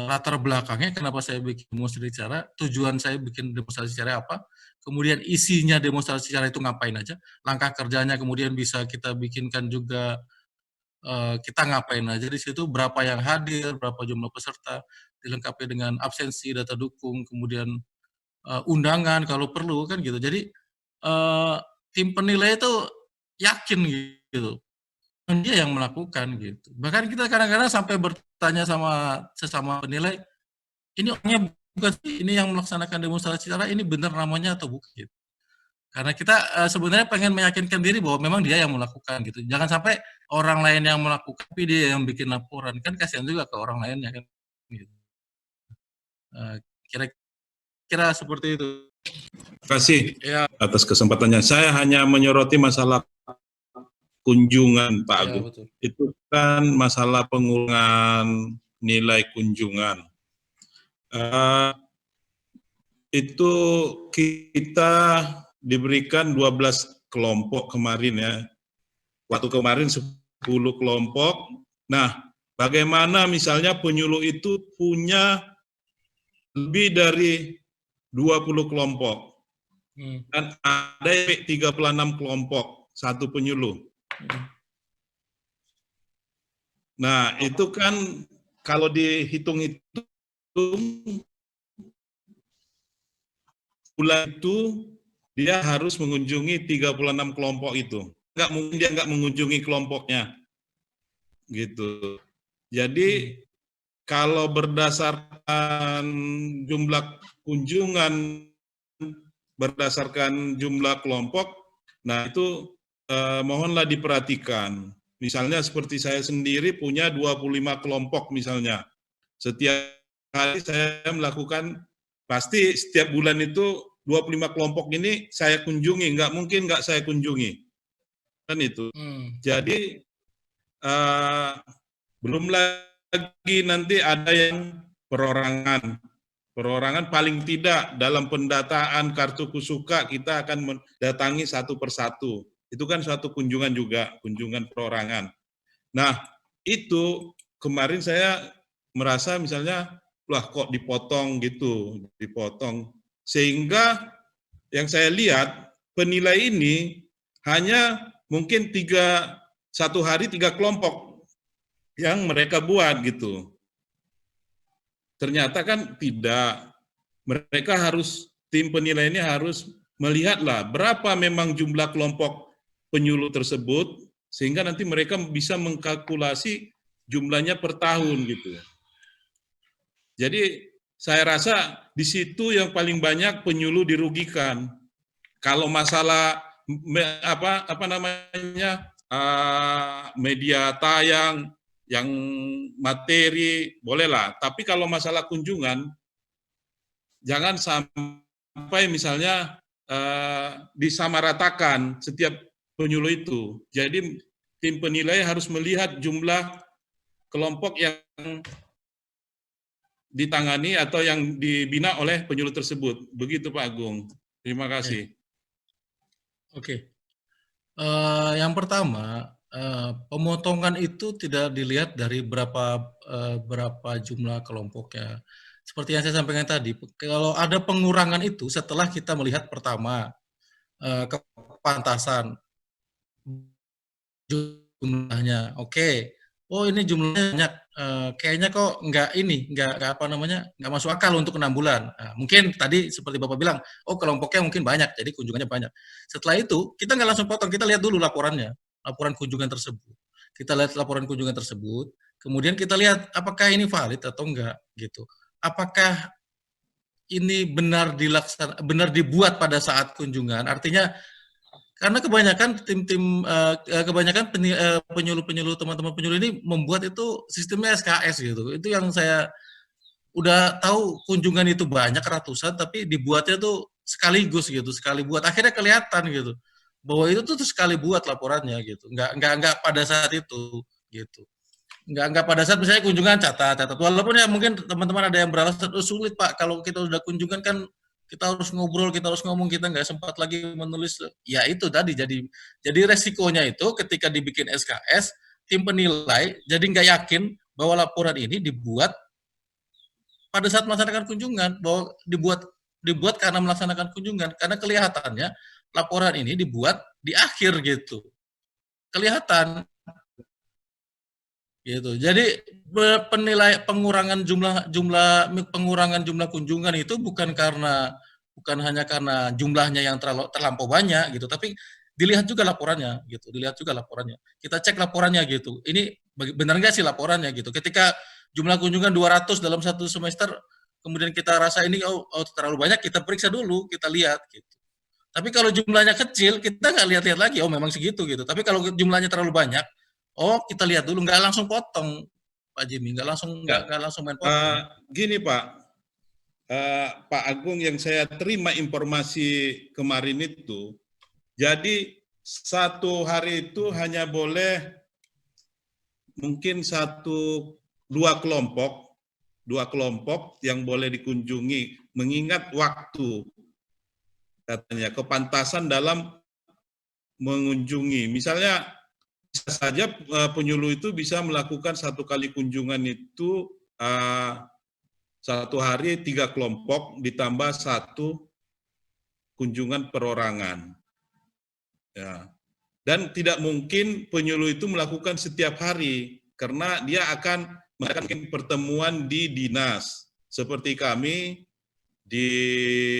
latar belakangnya kenapa saya bikin demonstrasi cara, tujuan saya bikin demonstrasi cara apa, kemudian isinya demonstrasi cara itu ngapain aja, langkah kerjanya kemudian bisa kita bikinkan juga kita ngapain aja di situ, berapa yang hadir, berapa jumlah peserta, dilengkapi dengan absensi, data dukung, kemudian undangan kalau perlu kan gitu. Jadi tim penilai itu yakin gitu. Dia yang melakukan gitu. Bahkan kita kadang-kadang sampai bertanya sama sesama penilai, ini orangnya bukan sih, ini yang melaksanakan demonstrasi cara ini benar namanya atau bukan gitu. Karena kita sebenarnya pengen meyakinkan diri bahwa memang dia yang melakukan gitu. Jangan sampai orang lain yang melakukan tapi dia yang bikin laporan, kan kasihan juga ke orang lainnya kan gitu. Kira-kira seperti itu. Terima kasih Ya. atas kesempatannya. Saya hanya menyoroti masalah kunjungan Pak Ya, Agung. betul. Itu kan masalah pengurangan nilai kunjungan. Itu kita diberikan 12 kelompok kemarin ya. Waktu kemarin 10 kelompok. Nah, bagaimana misalnya penyuluh itu punya lebih dari 20 kelompok. Dan ada 36 kelompok, 1 penyuluh. Nah, itu kan kalau dihitung-hitung bulan itu dia harus mengunjungi 36 kelompok itu. Nggak mungkin dia nggak mengunjungi kelompoknya. Gitu. Jadi kalau berdasarkan jumlah kunjungan, berdasarkan jumlah kelompok, nah itu mohonlah diperhatikan. Misalnya seperti saya sendiri punya 25 kelompok misalnya. Setiap hari saya melakukan, pasti setiap bulan itu 25 kelompok ini saya kunjungi, nggak mungkin nggak saya kunjungi. Kan itu. Jadi belum lagi nanti ada yang perorangan. Perorangan paling tidak dalam pendataan kartu kusuka kita akan mendatangi 1 persatu. Itu kan suatu kunjungan juga, kunjungan perorangan. Nah, itu kemarin saya merasa misalnya, wah kok dipotong gitu, dipotong. Sehingga yang saya lihat, penilai ini hanya mungkin 1 hari 3 kelompok yang mereka buat gitu. Ternyata kan tidak. Mereka harus, tim penilai ini harus melihatlah berapa memang jumlah kelompok penyuluh tersebut, sehingga nanti mereka bisa mengkalkulasi jumlahnya per tahun gitu. Jadi saya rasa di situ yang paling banyak penyuluh dirugikan. Kalau masalah media tayang, yang materi, bolehlah. Tapi kalau masalah kunjungan, jangan sampai misalnya disamaratakan setiap penyuluh itu. Jadi tim penilai harus melihat jumlah kelompok yang ditangani atau yang dibina oleh penyuluh tersebut. Begitu Pak Agung. Terima kasih. Oke. Yang pertama, pemotongan itu tidak dilihat dari berapa jumlah kelompoknya. Seperti yang saya sampaikan tadi, kalau ada pengurangan itu setelah kita melihat pertama kepantasan jumlahnya. Oke. Oh, ini jumlahnya banyak. Kayaknya kok nggak masuk akal untuk 6 bulan. Nah, mungkin tadi seperti Bapak bilang, oh kelompoknya mungkin banyak, jadi kunjungannya banyak. Setelah itu, kita nggak langsung potong, kita lihat dulu laporannya, laporan kunjungan tersebut. Kita lihat laporan kunjungan tersebut, kemudian kita lihat apakah ini valid atau enggak, gitu. Apakah ini benar dibuat pada saat kunjungan, artinya karena kebanyakan penyuluh teman-teman penyuluh ini membuat itu sistemnya SKS gitu. Itu yang saya udah tahu, kunjungan itu banyak ratusan tapi dibuatnya tuh sekaligus gitu, sekali buat. Akhirnya kelihatan gitu bahwa itu tuh sekali buat laporannya gitu. Enggak pada saat itu gitu. Enggak pada saat misalnya kunjungan catat. Walaupun ya mungkin teman-teman ada yang beralasan sulit Pak, kalau kita udah kunjungan kan kita harus ngobrol, kita harus ngomong, kita nggak sempat lagi menulis. Ya itu tadi, jadi resikonya itu ketika dibikin SKS, tim penilai jadi nggak yakin bahwa laporan ini dibuat pada saat melaksanakan kunjungan, bahwa dibuat karena melaksanakan kunjungan, karena kelihatannya laporan ini dibuat di akhir gitu, kelihatan gitu. Jadi pengurangan jumlah kunjungan itu bukan hanya karena jumlahnya yang terlampau banyak gitu, tapi dilihat juga laporannya gitu, kita cek laporannya gitu, ini benar nggak sih laporannya gitu. Ketika jumlah kunjungan 200 dalam satu semester, kemudian kita rasa ini terlalu banyak, kita periksa dulu, kita lihat gitu. Tapi kalau jumlahnya kecil, kita nggak lihat-lihat lagi, oh memang segitu gitu. Tapi kalau jumlahnya terlalu banyak, oh kita lihat dulu, nggak langsung potong Pak Jimmy, nggak langsung main potong. Gini Pak, Pak Agung, yang saya terima informasi kemarin itu, jadi satu hari itu hanya boleh mungkin 2 kelompok yang boleh dikunjungi, mengingat waktu, katanya kepantasan dalam mengunjungi. Misalnya bisa saja penyuluh itu bisa melakukan 1 kali kunjungan itu 1 hari 3 kelompok ditambah 1 kunjungan perorangan. Ya. Dan tidak mungkin penyuluh itu melakukan setiap hari karena dia akan melakukan pertemuan di dinas. Seperti kami di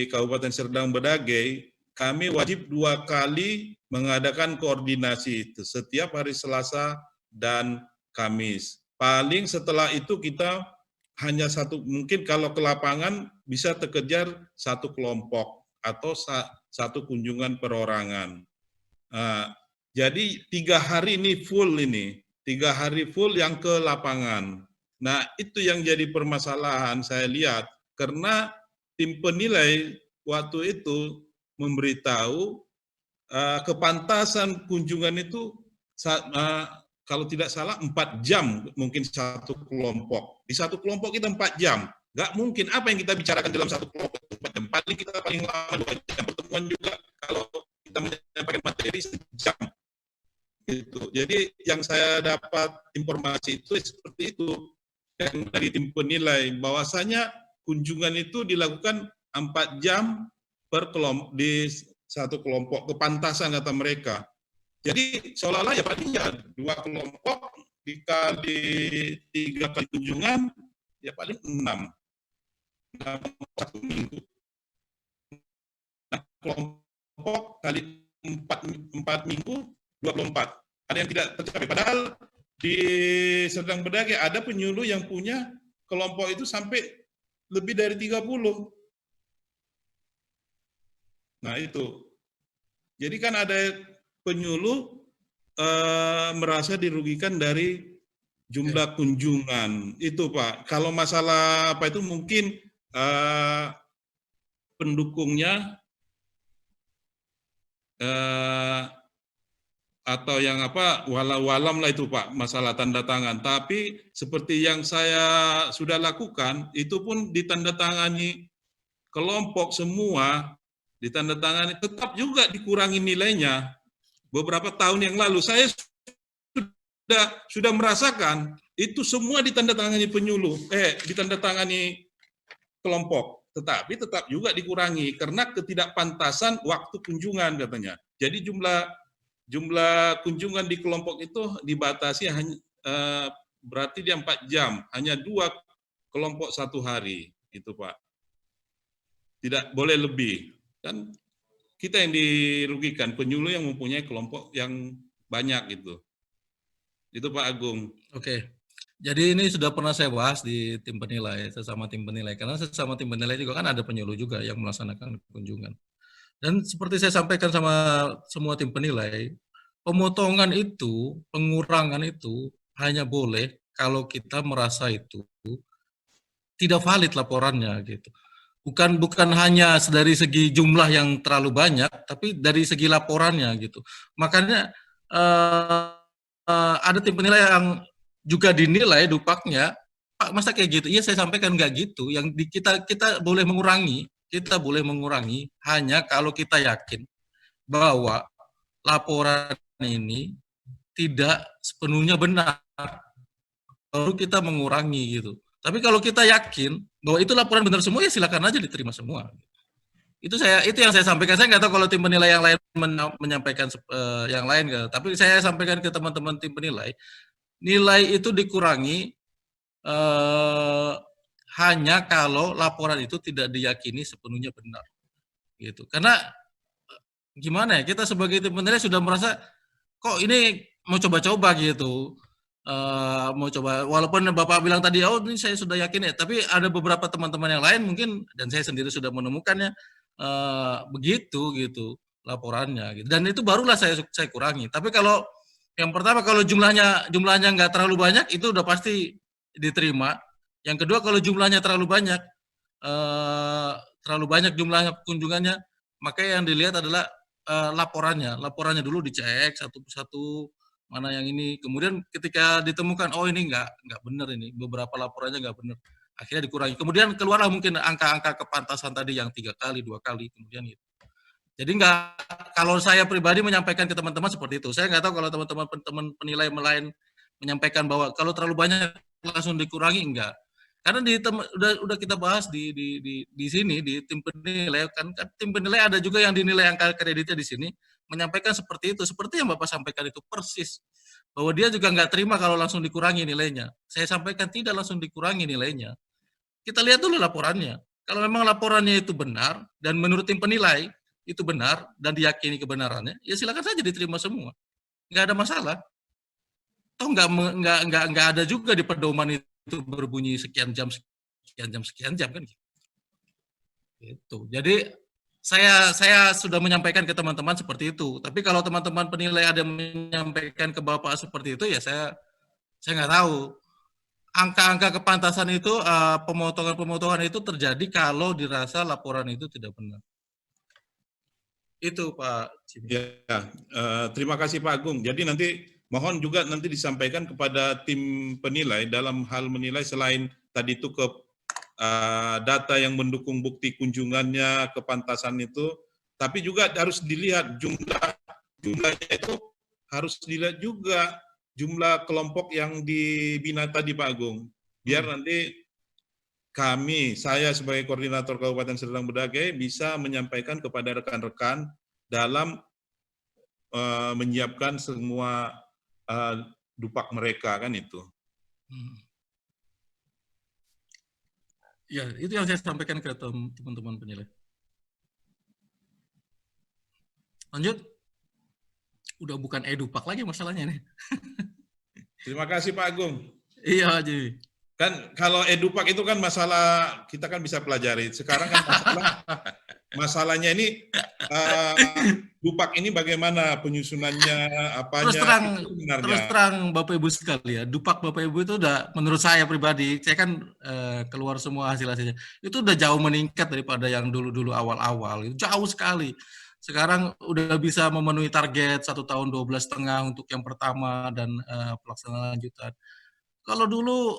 Kabupaten Serdang Bedagai, kami wajib 2 kali mengadakan koordinasi itu setiap hari Selasa dan Kamis. Paling setelah itu kita hanya 1, mungkin kalau ke lapangan bisa terkejar 1 kelompok atau 1 kunjungan perorangan. Jadi 3 hari ini full 3 hari full yang ke lapangan. Nah itu yang jadi permasalahan saya lihat, karena tim penilai waktu itu memberitahu kepantasan kunjungan itu kalau tidak salah 4 jam mungkin 1 kelompok. Di 1 kelompok kita 4 jam. Nggak mungkin apa yang kita bicarakan dalam 1 kelompok 4 jam. Paling lama 2 jam. Pertemuan juga kalau kita menyampaikan materi 1 jam. Gitu. Jadi yang saya dapat informasi itu seperti itu. Yang dari tim penilai bahwasanya kunjungan itu dilakukan 4 jam per kelompok di 1 kelompok, kepantasan kata mereka. Jadi seolah-olah ya paling ya 2 kelompok dikali 3 kali kunjungan ya paling 6 1 minggu. Nah, kelompok kali 4 minggu 24. Ada yang tidak tercapai. Padahal di Serdang Bedagai ada penyuluh yang punya kelompok itu sampai lebih dari 30. Nah itu. Jadi kan ada penyuluh merasa dirugikan dari jumlah kunjungan. Itu Pak. Kalau masalah apa itu mungkin pendukungnya atau yang apa walau-walam lah itu Pak, masalah tanda tangan. Tapi seperti yang saya sudah lakukan, itu pun ditandatangani kelompok semua, ditandatangani, tetap juga dikurangi nilainya. Beberapa tahun yang lalu saya sudah merasakan itu semua ditandatangani penyuluh, ditandatangani kelompok, tetapi tetap juga dikurangi karena ketidakpantasan waktu kunjungan katanya. Jadi jumlah kunjungan di kelompok itu dibatasi hanya berarti dia 4 jam, hanya 2 kelompok 1 hari, gitu Pak. Tidak boleh lebih. Kan kita yang dirugikan, penyuluh yang mempunyai kelompok yang banyak gitu. Itu Pak Agung. Oke. Jadi ini sudah pernah saya bahas di tim penilai, sesama tim penilai. Karena sesama tim penilai juga kan ada penyuluh juga yang melaksanakan kunjungan. Dan seperti saya sampaikan sama semua tim penilai, pemotongan itu, pengurangan itu hanya boleh kalau kita merasa itu tidak valid laporannya gitu. Bukan hanya dari segi jumlah yang terlalu banyak, tapi dari segi laporannya gitu. Makanya ada tim penilai yang juga dinilai dupaknya, Pak masa kayak gitu? Iya saya sampaikan nggak gitu. Yang kita boleh mengurangi hanya kalau kita yakin bahwa laporan ini tidak sepenuhnya benar, baru kita mengurangi gitu. Tapi kalau kita yakin bahwa itu laporan benar semua, ya silakan aja diterima semua. Itu yang saya sampaikan. Saya nggak tahu kalau tim penilai yang lain menyampaikan yang lain, tapi saya sampaikan ke teman-teman tim penilai, nilai itu dikurangi hanya kalau laporan itu tidak diyakini sepenuhnya benar, gitu. Karena gimana ya, kita sebagai tim penilai sudah merasa kok ini mau coba-coba gitu. Mau coba, walaupun Bapak bilang tadi, oh ini saya sudah yakin ya, tapi ada beberapa teman-teman yang lain mungkin, dan saya sendiri sudah menemukannya, begitu gitu laporannya. Gitu. Dan itu barulah saya kurangi. Tapi kalau yang pertama, kalau jumlahnya nggak terlalu banyak, itu udah pasti diterima. Yang kedua, kalau jumlahnya terlalu banyak jumlahnya kunjungannya, maka yang dilihat adalah laporannya dulu dicek satu persatu. Mana yang ini, kemudian ketika ditemukan oh ini nggak benar, ini beberapa laporannya nggak benar, akhirnya dikurangi, kemudian keluarlah mungkin angka-angka kepantasan tadi yang 3 kali 2 kali kemudian itu. Jadi kalau saya pribadi menyampaikan ke teman-teman seperti itu, saya nggak tahu kalau teman-teman penilai lain menyampaikan bahwa kalau terlalu banyak langsung dikurangi, enggak, karena udah kita bahas di sini di tim penilai kan tim penilai ada juga yang dinilai angka kreditnya di sini menyampaikan seperti itu, seperti yang Bapak sampaikan itu persis, bahwa dia juga nggak terima kalau langsung dikurangi nilainya. Saya sampaikan tidak langsung dikurangi nilainya. Kita lihat dulu laporannya. Kalau memang laporannya itu benar dan menurut tim penilai itu benar dan diyakini kebenarannya, ya silakan saja diterima semua, nggak ada masalah. Toh nggak ada juga di pedoman itu berbunyi sekian jam kan gitu. Jadi saya sudah menyampaikan ke teman-teman seperti itu. Tapi kalau teman-teman penilai ada menyampaikan ke Bapak seperti itu, ya saya nggak tahu. Angka-angka kepantasan itu, pemotongan itu terjadi kalau dirasa laporan itu tidak benar. Itu Pak Jimmy. Ya, terima kasih Pak Agung. Jadi nanti mohon juga nanti disampaikan kepada tim penilai dalam hal menilai selain tadi itu ke data yang mendukung bukti kunjungannya, kepantasan itu, tapi juga harus dilihat jumlahnya itu harus dilihat juga jumlah kelompok yang dibina tadi Pak Agung. Biar nanti saya sebagai koordinator Kabupaten Serdang Bedagai bisa menyampaikan kepada rekan-rekan dalam menyiapkan semua dupak mereka kan itu. Ya, itu yang saya sampaikan ke teman-teman penilai. Lanjut. Udah bukan edupak lagi masalahnya nih. Terima kasih Pak Agung. Iya, Haji. Kan kalau edupak itu kan masalah kita kan bisa pelajari. Sekarang kan masalahnya ini dupak ini bagaimana penyusunannya, apanya? Terus terang Bapak Ibu sekali ya, dupak Bapak Ibu itu udah menurut saya pribadi, saya kan keluar semua hasil-hasilnya, itu udah jauh meningkat daripada yang dulu-dulu awal-awal, jauh sekali. Sekarang udah bisa memenuhi target 1 tahun 12,5 untuk yang pertama dan pelaksanaan lanjutan. Kalau dulu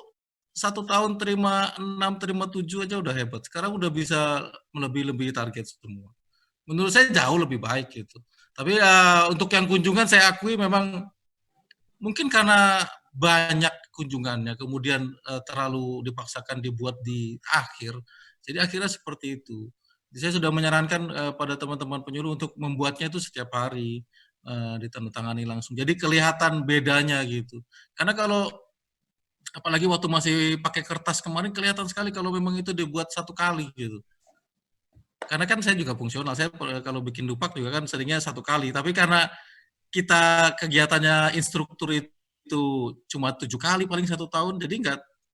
1 tahun terima 6, terima 7 aja udah hebat. Sekarang udah bisa melebihi target semua. Menurut saya jauh lebih baik gitu. Tapi untuk yang kunjungan saya akui memang mungkin karena banyak kunjungannya, kemudian terlalu dipaksakan dibuat di akhir. Jadi akhirnya seperti itu. Jadi saya sudah menyarankan pada teman-teman penyuluh untuk membuatnya itu setiap hari, ditandatangani langsung. Jadi kelihatan bedanya gitu. Karena kalau apalagi waktu masih pakai kertas kemarin kelihatan sekali kalau memang itu dibuat 1 kali gitu. Karena kan saya juga fungsional, saya kalau bikin dupak juga kan seringnya 1 kali. Tapi karena kita kegiatannya instruktur itu cuma 7 kali paling 1 tahun, jadi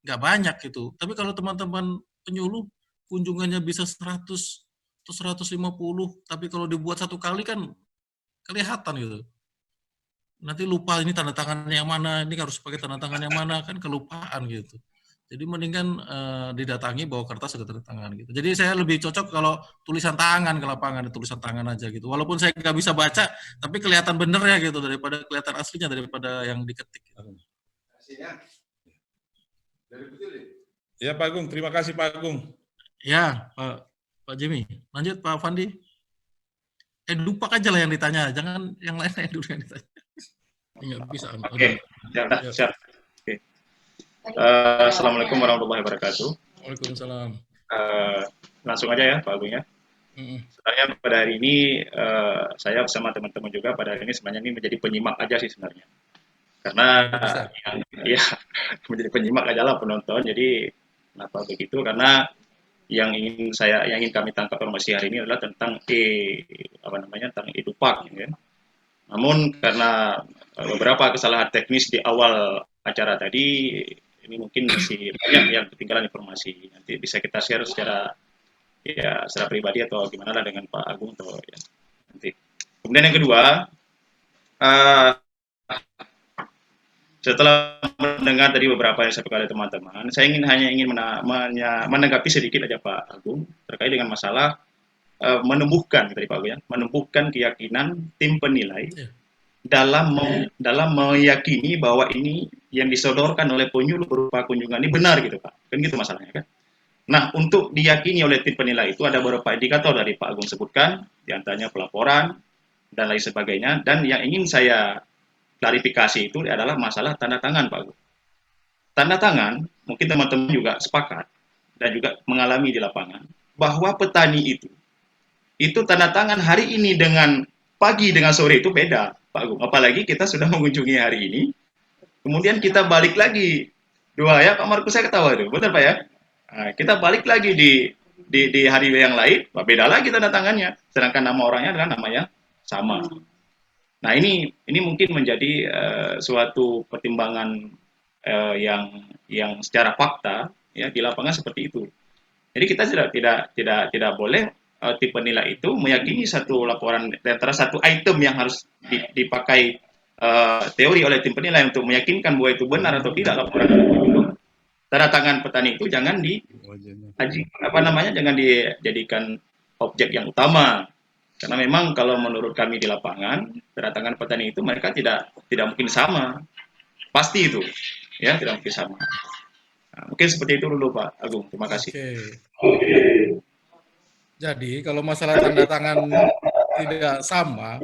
nggak banyak gitu. Tapi kalau teman-teman penyuluh kunjungannya bisa 100 atau 150, tapi kalau dibuat 1 kali kan kelihatan gitu. Nanti lupa ini tanda tangan yang mana, ini harus pakai tanda tangan yang mana, kan kelupaan gitu. Jadi mendingan didatangi bawa kertas ada tanda tangan gitu. Jadi saya lebih cocok kalau tulisan tangan ke lapangan, tulisan tangan aja gitu. Walaupun saya nggak bisa baca, tapi kelihatan bener ya gitu daripada kelihatan aslinya daripada yang diketik. Ya Pak Agung, terima kasih Pak Agung. Ya Pak Jimmy, lanjut Pak Fandi. Dupak aja lah yang ditanya, jangan yang lain dulu yang ditanya. Nggak bisa. Oke, siap. Oke. Assalamualaikum warahmatullahi wabarakatuh. Waalaikumsalam. Langsung aja ya Pak Agung ya. Sebenarnya pada hari ini saya bersama teman-teman juga pada hari ini sebenarnya ini menjadi penyimak aja sih sebenarnya. Karena ya menjadi penyimak aja lah penonton. Jadi kenapa begitu? Karena yang ingin kami tangkap informasi hari ini adalah tentang tentang edupak ya. Namun karena beberapa kesalahan teknis di awal acara tadi, ini mungkin masih banyak yang ketinggalan informasi. Nanti bisa kita share secara pribadi atau gimana lah dengan Pak Agung atau ya nanti. Kemudian yang kedua, setelah mendengar tadi beberapa yang disampaikan oleh teman-teman, saya hanya ingin menanggapi sedikit aja Pak Agung terkait dengan masalah menumbuhkan dari Pak Agung ya, menumbuhkan keyakinan tim penilai dalam meyakini bahwa ini yang disodorkan oleh penyuluh berupa kunjungan ini benar gitu Pak, kan gitu masalahnya kan. Nah untuk diyakini oleh tim penilai itu ada beberapa indikator dari Pak Agung sebutkan, diantaranya pelaporan dan lain sebagainya, dan yang ingin saya klarifikasi itu adalah masalah tanda tangan Pak Agung. Tanda tangan mungkin teman-teman juga sepakat dan juga mengalami di lapangan bahwa petani itu tanda tangan hari ini dengan pagi dengan sore itu beda Pak Agung. Apalagi kita sudah mengunjungi hari ini, kemudian kita balik lagi ya Pak Markus, saya ketawa itu, betul Pak ya? Nah, kita balik lagi di hari yang lain, beda lagi tanda tangannya, sedangkan nama orangnya adalah namanya sama. Nah ini mungkin menjadi suatu pertimbangan yang secara fakta ya di lapangan seperti itu. Jadi kita tidak boleh tim penilai itu meyakini satu laporan antara satu item yang harus dipakai teori oleh tim penilai untuk meyakinkan bahwa itu benar atau tidak laporan itu. Tanda tangan petani itu jangan jangan dijadikan objek yang utama. Karena memang kalau menurut kami di lapangan, tanda tangan petani itu mereka tidak mungkin sama. Pasti itu. Ya, tidak mungkin sama. Nah, mungkin seperti itu dulu Pak Agung. Terima kasih. Oke. Jadi kalau masalah tanda tangan tidak sama,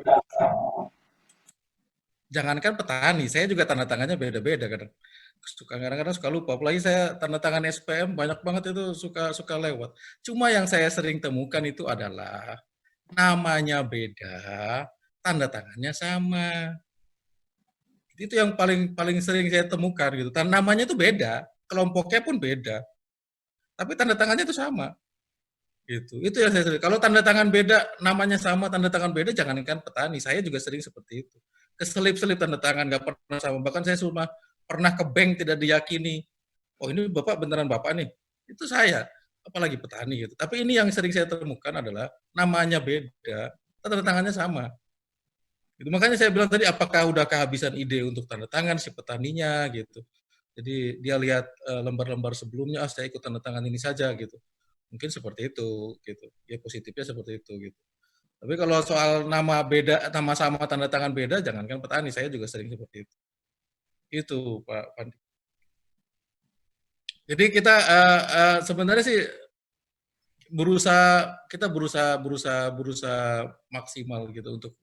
jangankan petani, saya juga tanda tangannya beda-beda kadang. Kadang-kadang suka lupa, apalagi saya tanda tangan SPM banyak banget itu suka lewat. Cuma yang saya sering temukan itu adalah namanya beda, tanda tangannya sama. Itu yang paling sering saya temukan gitu. Namanya itu beda, kelompoknya pun beda. Tapi tanda tangannya itu sama. Gitu. Itu yang saya sering. Kalau tanda tangan beda, namanya sama, tanda tangan beda, jangankan petani, saya juga sering seperti itu. Keselip-selip tanda tangan, nggak pernah sama. Bahkan saya pernah ke bank tidak diyakini. oh ini Bapak beneran Bapak nih, itu saya, apalagi petani gitu. Tapi ini yang sering saya temukan adalah namanya beda, tanda tangannya sama. Gitu. Makanya saya bilang tadi, apakah udah kehabisan ide untuk tanda tangan si petaninya gitu. Jadi dia lihat lembar-lembar sebelumnya, saya ikut tanda tangan ini saja gitu. Mungkin seperti itu gitu. Ya positifnya seperti itu gitu. Tapi kalau soal nama beda, nama sama tanda tangan beda, jangankan petani, saya juga sering seperti itu. Itu Pak Pandi. Jadi kita sebenarnya sih kita berusaha maksimal gitu untuk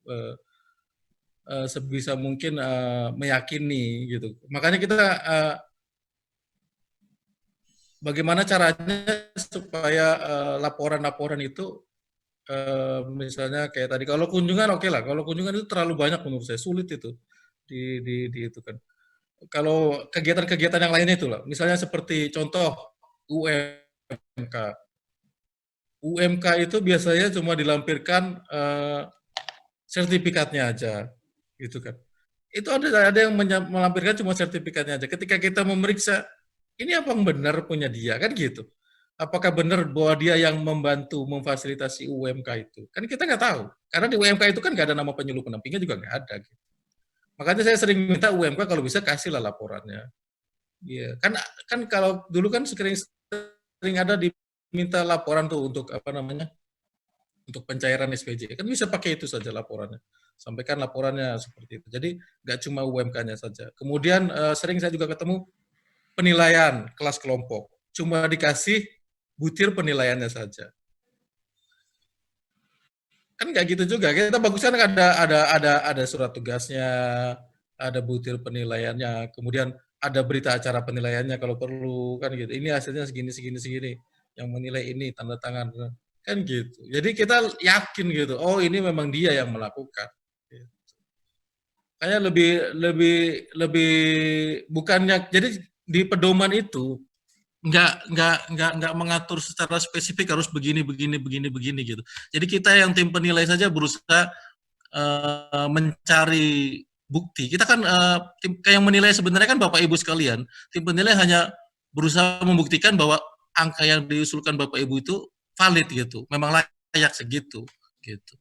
sebisa mungkin meyakini gitu. Makanya kita bagaimana caranya supaya laporan-laporan itu misalnya kayak tadi, kalau kunjungan oke lah, kalau kunjungan itu terlalu banyak menurut saya, sulit itu di itu kan. Kalau kegiatan-kegiatan yang lainnya itu lah, misalnya seperti contoh UMK. UMK itu biasanya cuma dilampirkan sertifikatnya aja, gitu kan. Itu ada yang melampirkan cuma sertifikatnya aja. Ketika kita memeriksa, ini apa yang benar punya dia, kan gitu. Apakah benar bahwa dia yang membantu memfasilitasi UMK itu? Kan kita nggak tahu. Karena di UMK itu kan nggak ada nama penyuluh pendampingnya juga nggak ada. Gitu. Makanya saya sering minta UMK kalau bisa kasihlah laporannya. Iya, kan kalau dulu kan sering ada diminta laporan tuh untuk apa namanya? Untuk pencairan SPJ. Kan bisa pakai itu saja laporannya. Sampaikan laporannya seperti itu. Jadi nggak cuma UMK-nya saja. Kemudian sering saya juga ketemu penilaian kelas kelompok. Cuma dikasih butir penilaiannya saja. Kan nggak gitu juga. Kita baguskan ada surat tugasnya, ada butir penilaiannya, kemudian ada berita acara penilaiannya kalau perlu, kan gitu. Ini hasilnya segini. Yang menilai ini tanda tangan, kan gitu. Jadi kita yakin gitu. Oh ini memang dia yang melakukan. Gitu. Kayak lebih bukannya. Jadi di pedoman itu nggak mengatur secara spesifik harus begini gitu. Jadi kita yang tim penilai saja berusaha mencari bukti. Kita kan tim yang menilai sebenarnya kan Bapak Ibu sekalian. Tim penilai hanya berusaha membuktikan bahwa angka yang diusulkan Bapak Ibu itu valid gitu, memang layak segitu gitu.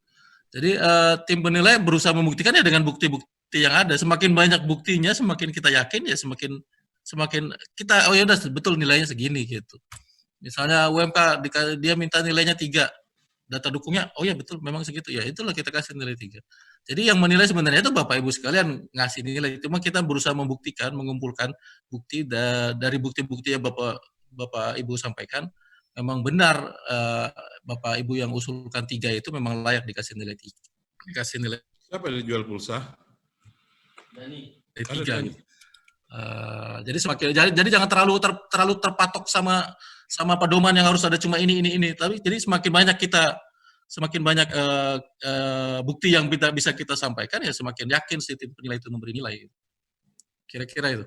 Jadi tim penilai berusaha membuktikannya dengan bukti-bukti yang ada. Semakin banyak buktinya, semakin kita yakin ya semakin kita, oh ya udah betul nilainya segini gitu. Misalnya UMK dia minta nilainya 3, data dukungnya, oh ya betul memang segitu ya, itulah kita kasih nilai 3. Jadi yang menilai sebenarnya itu Bapak Ibu sekalian ngasih nilai, cuma kita berusaha membuktikan, mengumpulkan bukti dari bukti-bukti yang Bapak Ibu sampaikan, memang benar Bapak Ibu yang usulkan 3 itu memang layak dikasih nilai 3. Dikasih nilai. Siapa yang jual pulsa? Dani. 3 gitu. Jadi jangan terlalu terpatok sama pedoman yang harus ada cuma ini. Tapi jadi semakin banyak bukti yang bisa kita sampaikan ya semakin yakin si tim penilai itu memberi nilai. Kira-kira itu.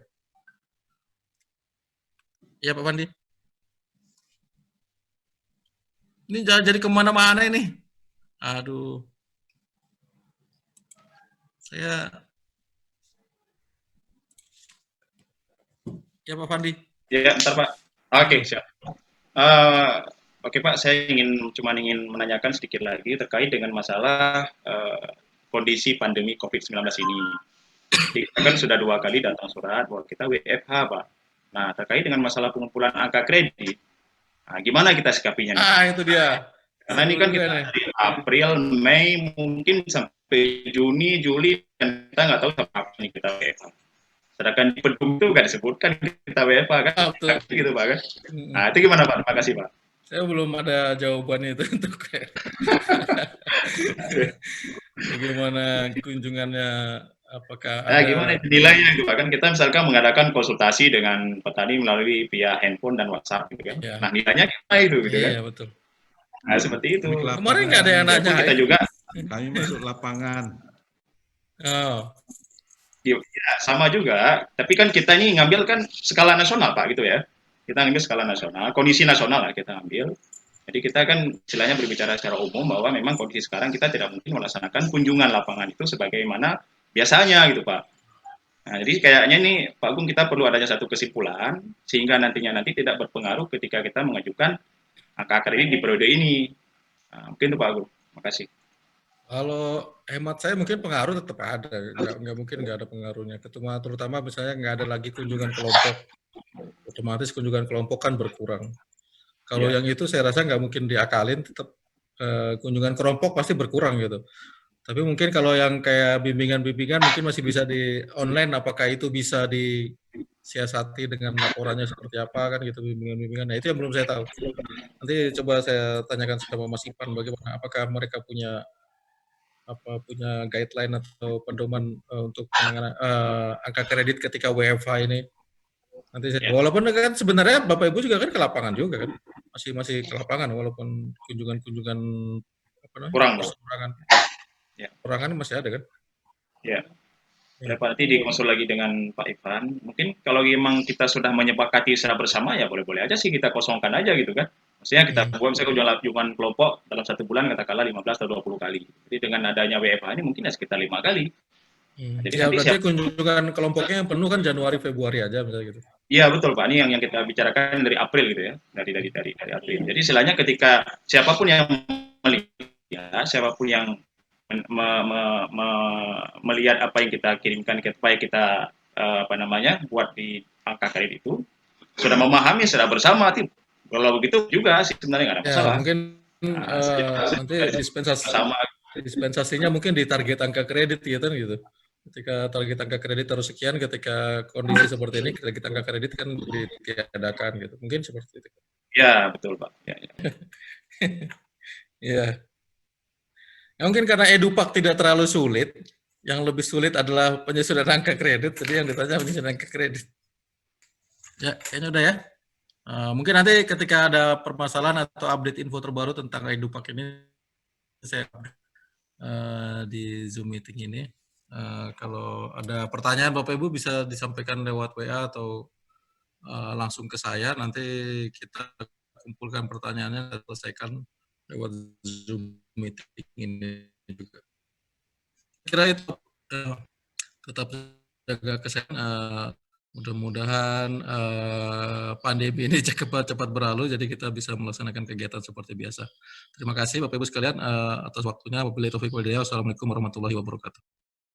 Ya Pak Pandi. Ini jangan jadi kemana-mana ini. Aduh. Ya Pak Pandi. Ya, bentar Pak. Oke, siap. Oke Pak, saya ingin menanyakan sedikit lagi terkait dengan masalah kondisi pandemi COVID-19 ini. Kita kan sudah 2 kali datang surat bahwa kita WFH Pak. Nah, terkait dengan masalah pengumpulan angka kredit, gimana kita sikapinya? Itu dia. Karena ini kan kita dari April, Mei, mungkin sampai Juni, Juli, dan kita nggak tahu sampai apa nih kita WFH. Sedangkan di Pedum itu nggak disebutkan kita WFH kan, gitu Pak kan. Nah itu gimana Pak? Terima kasih Pak. Saya belum ada jawabannya itu untuk bagaimana kunjungannya, apakah ada... gimana nilainya gitu Pak? Kan kita misalkan mengadakan konsultasi dengan petani melalui via handphone dan WhatsApp gitu kan. Ya. Nah nilainya gimana itu gitu kan? Iya betul. Nah seperti itu. Kemarin nggak ada yang nanya. Kita juga. Kami masuk lapangan. Oh. Ya, sama juga, tapi kan kita ini ngambil kan skala nasional Pak gitu ya. Kita ngambil skala nasional, kondisi nasional lah kita ambil. Jadi kita kan istilahnya berbicara secara umum bahwa memang kondisi sekarang kita tidak mungkin melaksanakan kunjungan lapangan itu sebagaimana biasanya gitu Pak. Nah, jadi kayaknya nih Pak Agung kita perlu adanya satu kesimpulan sehingga nanti tidak berpengaruh ketika kita mengajukan angka kredit di periode ini. Nah, mungkin itu Pak Agung. Makasih. Kalau hemat saya mungkin pengaruh tetap ada, nggak mungkin nggak ada pengaruhnya. Terutama misalnya nggak ada lagi kunjungan kelompok, otomatis kunjungan kelompok kan berkurang. Kalau yang itu saya rasa nggak mungkin diakalin, tetap kunjungan kelompok pasti berkurang gitu. Tapi mungkin kalau yang kayak bimbingan-bimbingan mungkin masih bisa di online, apakah itu bisa disiasati dengan laporannya seperti apa kan gitu, bimbingan-bimbingan. Nah itu yang belum saya tahu. Nanti coba saya tanyakan sama Mas Ipan bagaimana, apakah mereka punya guideline atau pedoman untuk penanganan angka kredit ketika WFH ini. Nanti walaupun kan sebenarnya Bapak Ibu juga kan ke lapangan juga kan, masih ke lapangan walaupun kunjungan Kurang. Kurangan masih ada kan? Ya. Dapat nanti dikonsul lagi dengan Pak Ivan. Mungkin kalau memang kita sudah menyepakati secara bersama ya boleh-boleh aja sih kita kosongkan aja gitu kan. Maksudnya kita buat misalnya kunjungan kelompok dalam 1 bulan katakanlah 15 atau 20 kali. Jadi dengan adanya WFH ini mungkin ya sekitar 5 kali. Jadi ya, berarti kunjungan kelompoknya yang penuh kan Januari Februari aja misalnya gitu. Iya betul Pak, ini yang kita bicarakan dari April gitu ya, dari April. Jadi istilahnya ketika siapapun yang melihat, siapapun yang melihat apa yang kita kirimkan, apa yang kita buat di angka kredit itu sudah memahami secara bersama. Kalau begitu juga sih sebenarnya nggak ada masalah. Ya, mungkin nanti dispensasinya mungkin di target angka kredit gitu kan gitu. Ketika target angka kredit harus sekian, ketika kondisi seperti ini target angka kredit kan ditiadakan gitu. Mungkin seperti itu. Ya betul Pak. Ya. Mungkin karena EduPak tidak terlalu sulit, yang lebih sulit adalah penyusunan angka kredit, jadi yang ditanya penyusunan angka kredit. Ya, kayaknya udah ya. Mungkin nanti ketika ada permasalahan atau update info terbaru tentang EduPak ini, saya di Zoom meeting ini. Kalau ada pertanyaan Bapak Ibu bisa disampaikan lewat WA atau langsung ke saya, nanti kita kumpulkan pertanyaannya dan selesaikan lewat Zoom meeting ini juga. Kira itu tetap jaga kesehatan. Mudah-mudahan pandemi ini cepat berlalu, jadi kita bisa melaksanakan kegiatan seperti biasa. Terima kasih Bapak Ibu sekalian atas waktunya. Wabillahi taufiq wal hidayah. Wassalamualaikum warahmatullahi wabarakatuh.